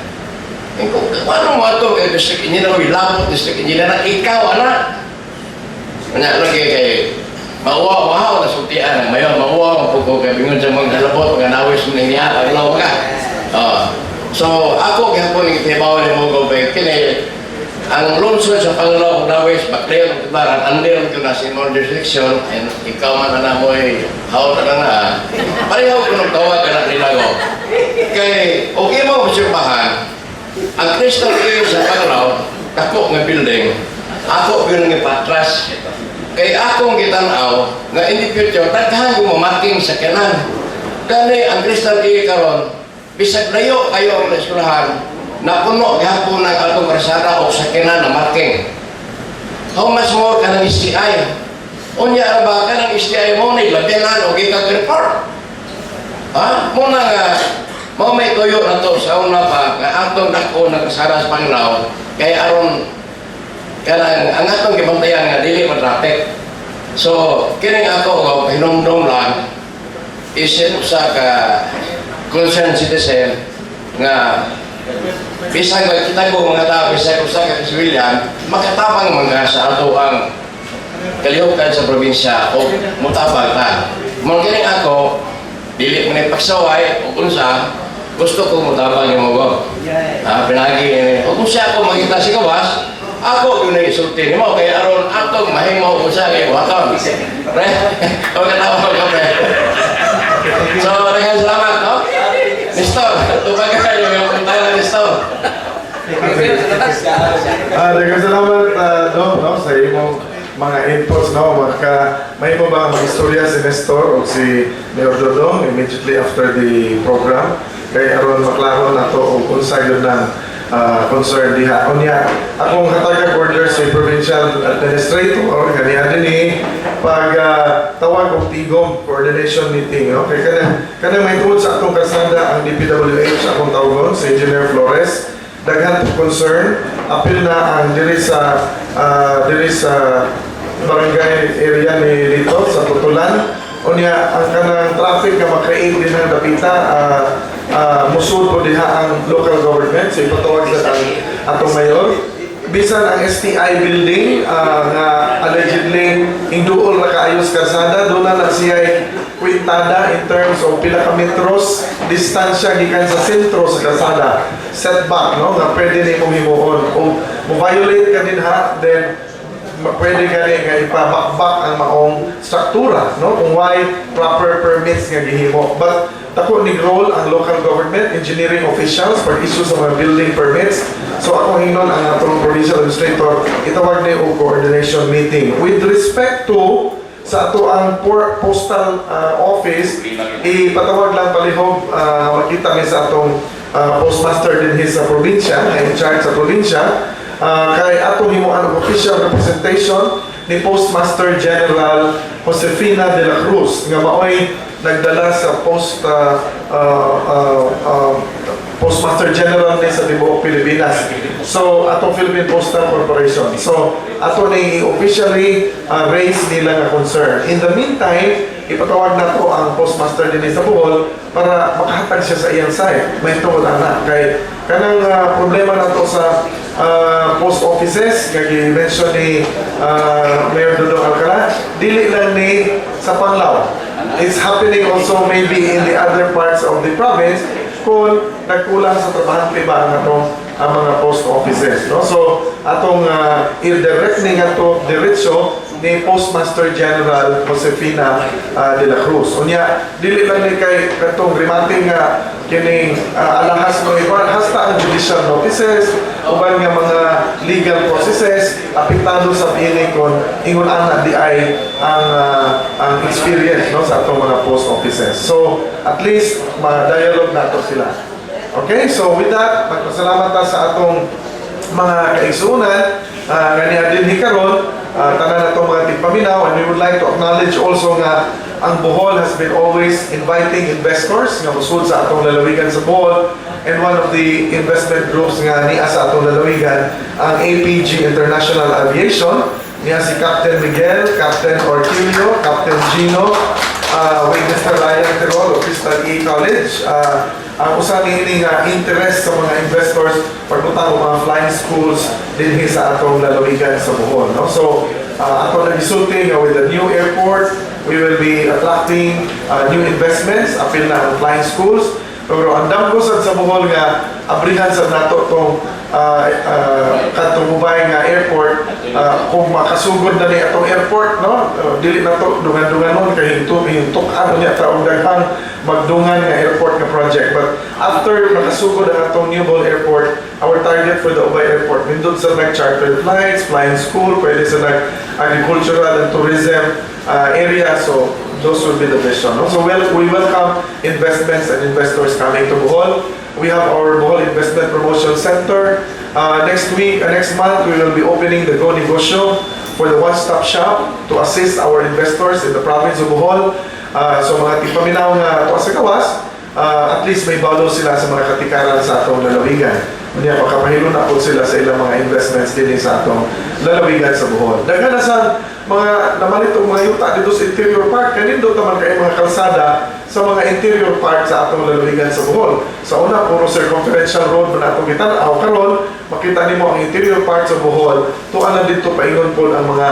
Paano mo ito kay district engineer, labot district engineer na ikaw, anak? Kanya lagi kay mauwa na sultian, mayon, mauwa ang pugo kay bingon sa mga galabot, mga nawis mo niya, aglaw ka. So, ako gihapon ng itibaw ni Kgob kini ang lungsod sa Pangalaw Nawis, Bacleo, Tibaran, under ko na sa imong jurisdiction, and ikaw man na mo'y hawak na nga. Pareho ko nung tawag ka na nilago. Kay, okay mo masyumpahan, ang Crystal Air sa Pangalaw, kako nga building, ako yun nga patras. Kay akong gitanaw, nga in the future, taghan ko mamaking sa kanan. Kani ang Crystal Air karon, bisag layo kayo ang eskwelahan, napuno gihapon ng atong karsada o sakinan na marking. How much more ka ng STI? Unya ba ka ng STI mo na ilabihan o gikag report? Muna nga, may tuyo na to sa una pa, ka atong dako ng karsada sa Panglao, kaya aron ang atong gibantayan nga dili matraffic. So, kining ako hinumdum lang, isin sa ka concerned citizen nga bisag kita ko mga tao bisag usa ka civilian makatabang mga sa ato ang kalihukan sa probinsya o mutabang ta. Mo kining ako dili man pagsaway o unsa gusto ko mutabang yung mo. Pinagi o kung siya ako magita si Gawas, ako yun ay isulti mo kaya aron atong mahimo unsa kay buhaton. Pre, o katawa ka pre. So, dengan selamat, no? Nestor, tubag ka kayo yung puntahan na Nestor. Dengan salamat, no, sa imong mga inputs, no? May mo ba mag-istorya si Nestor o si Mayor Dodong immediately after the program? Kaya aron maklaro na to o kung sa'yo ng concern diha. Unya, akong hatag order sa provincial administrator o kaniya din pag tawag og tigom coordination meeting, no? Kaya kada may tungod sa atong kasada ang DPWH akong tawagon sa Engineer Flores, daghan po concern, apil na ang diri sa barangay area ni dito sa Tutulan. Unya, ang kanang traffic nga makreate din ang dapita, musud po diha ang local government, so ipatawag sa atong mayor. Bisan ang STI building nga allegedly induol na kaayos kasada, doon na siya kwintada in terms of pila ka metros distansya gikan sa sentro sa kasada, setback, no, nga pwede ni mong himuon. Kung mo-violate ka din ha, then pwede ka rin nga ipabakbak ang maong struktura, no, kung why proper permits nga gihimo. But tako ni role ang local government engineering officials for issues sa mga building permits. So ako hinon ang atong provincial administrator itawag ni og coordination meeting with respect to sa ato ang postal office. Ipatawag lang palihog makita mi sa atong postmaster din sa probinsya na in charge sa probinsya. Kay ato himuan og official representation ni Postmaster General Josefina de la Cruz nga maoy nagdala sa Postmaster General ni sa tibuok Pilipinas. So atong Philippine Postal Corporation. So ato ni officially raise nila nga concern. In the meantime, ipatawag na to ang Postmaster din sa Bohol para makahatag siya sa iyang side. May tungod ana kay kanang problema na to sa post offices nga gi-mention ni Mayor Dodong Alcala, dili lang ni sa Panglao. It's happening also maybe in the other parts of the province kung nagkulang sa trabahante ba ang atong mga post offices, no? So atong i-direct ni ato diretso ni Postmaster General Josefina de la Cruz. Unya dili lang ni kay katong remating kining alahas mo iba hasta ang judicial notices uban nga mga legal processes apektado sa piling kon ingon ana di ay ang experience, no, sa atong mga post offices. So at least ma-dialogue nato sila. Okay, so with that, magpasalamat ta sa atong mga kaigsunan nga niadin hikaron tanan na itong mga tigpaminaw, and we would like to acknowledge also nga ang Bohol has been always inviting investors nga musud sa atong lalawigan sa Bohol, and one of the investment groups nga niya sa atong lalawigan ang APG International Aviation, niya si Captain Miguel, Captain Ortilio, Captain Gino, with Mr. Ryan Terol of Crystal E College. Ang usa ni nga interest sa mga investors pagpunta ng mga flying schools din sa atong lalawigan sa Bohol, no? So ato nagisulti nga with the new airport, we will be attracting new investments apil na ang flying schools. Pero ang damgo sad sa Bohol nga abrihan sa nato tong katong Ubay nga airport, kung makasugod na ni atong airport, no, dili na to dungan-dunganon kay hintuk-an niya taong daghang magdungan nga airport nga project. But after makasugod ang atong New Bohol Airport, our target for the Ubay Airport nindot sa charter flights, flying school, pwede sa agricultural and tourism area. So those will be the vision, no? So we welcome investments and investors coming to Bohol. We have our Bohol Investment Promotion Center. Next month, we will be opening the Go Negosyo for the one-stop shop to assist our investors in the province of Bohol. So mga tigpaminaw nga tuwa sa gawas, at least may balo sila sa mga katikaran sa atong lalawigan. Unya makapahilo na po sila sa ilang mga investments din sa atong lalawigan sa Bohol. Daghan na sa mga namalit og mga yuta dito sa interior part, kanindot naman kay mga kalsada sa mga interior part sa atong lalawigan sa Bohol. Sa una, puro circumferential road na atong gitan-aw karon, makita nimo ang interior part sa Bohol. Tuan na dito paingon po ang mga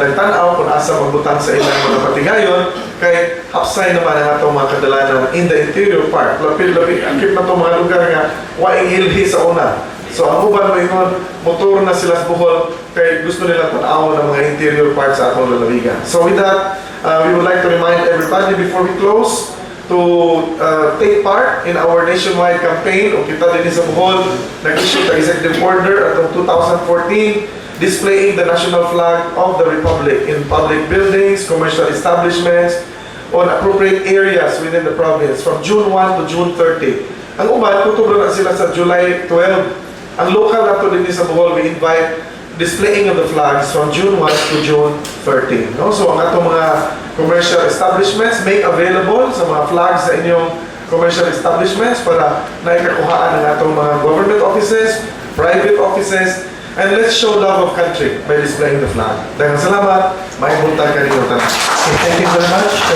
nagtan-aw kung asa magbutang sa ilang mga patigayon, kay hapsay naman ang atong mga kadalanan in the interior part. Lapil-lapil, akip na itong mga lugar nga waing ilhi sa una. So ang uban mo ingon, motor na sila sa Bohol, kay gusto nila tan-awon ng mga interior part sa atong lalawigan. So with that, we would like to remind everybody before we close to take part in our nationwide campaign. O kita din sa Bohol, nag-issue the executive order atong 2014 displaying the national flag of the Republic in public buildings, commercial establishments, on appropriate areas within the province from June 1 to June 30. Ang uban, kutubro na sila sa July 12. Ang local nato din sa Bohol, we invite displaying of the flags from June 1 to June 13. No? So ang atong mga commercial establishments, make available sa mga flags sa inyong commercial establishments para naikakuhaan ang atong mga government offices, private offices, and let's show love of country by displaying the flag. Daghang salamat, may buntag kanino tanan. Thank you very much. So,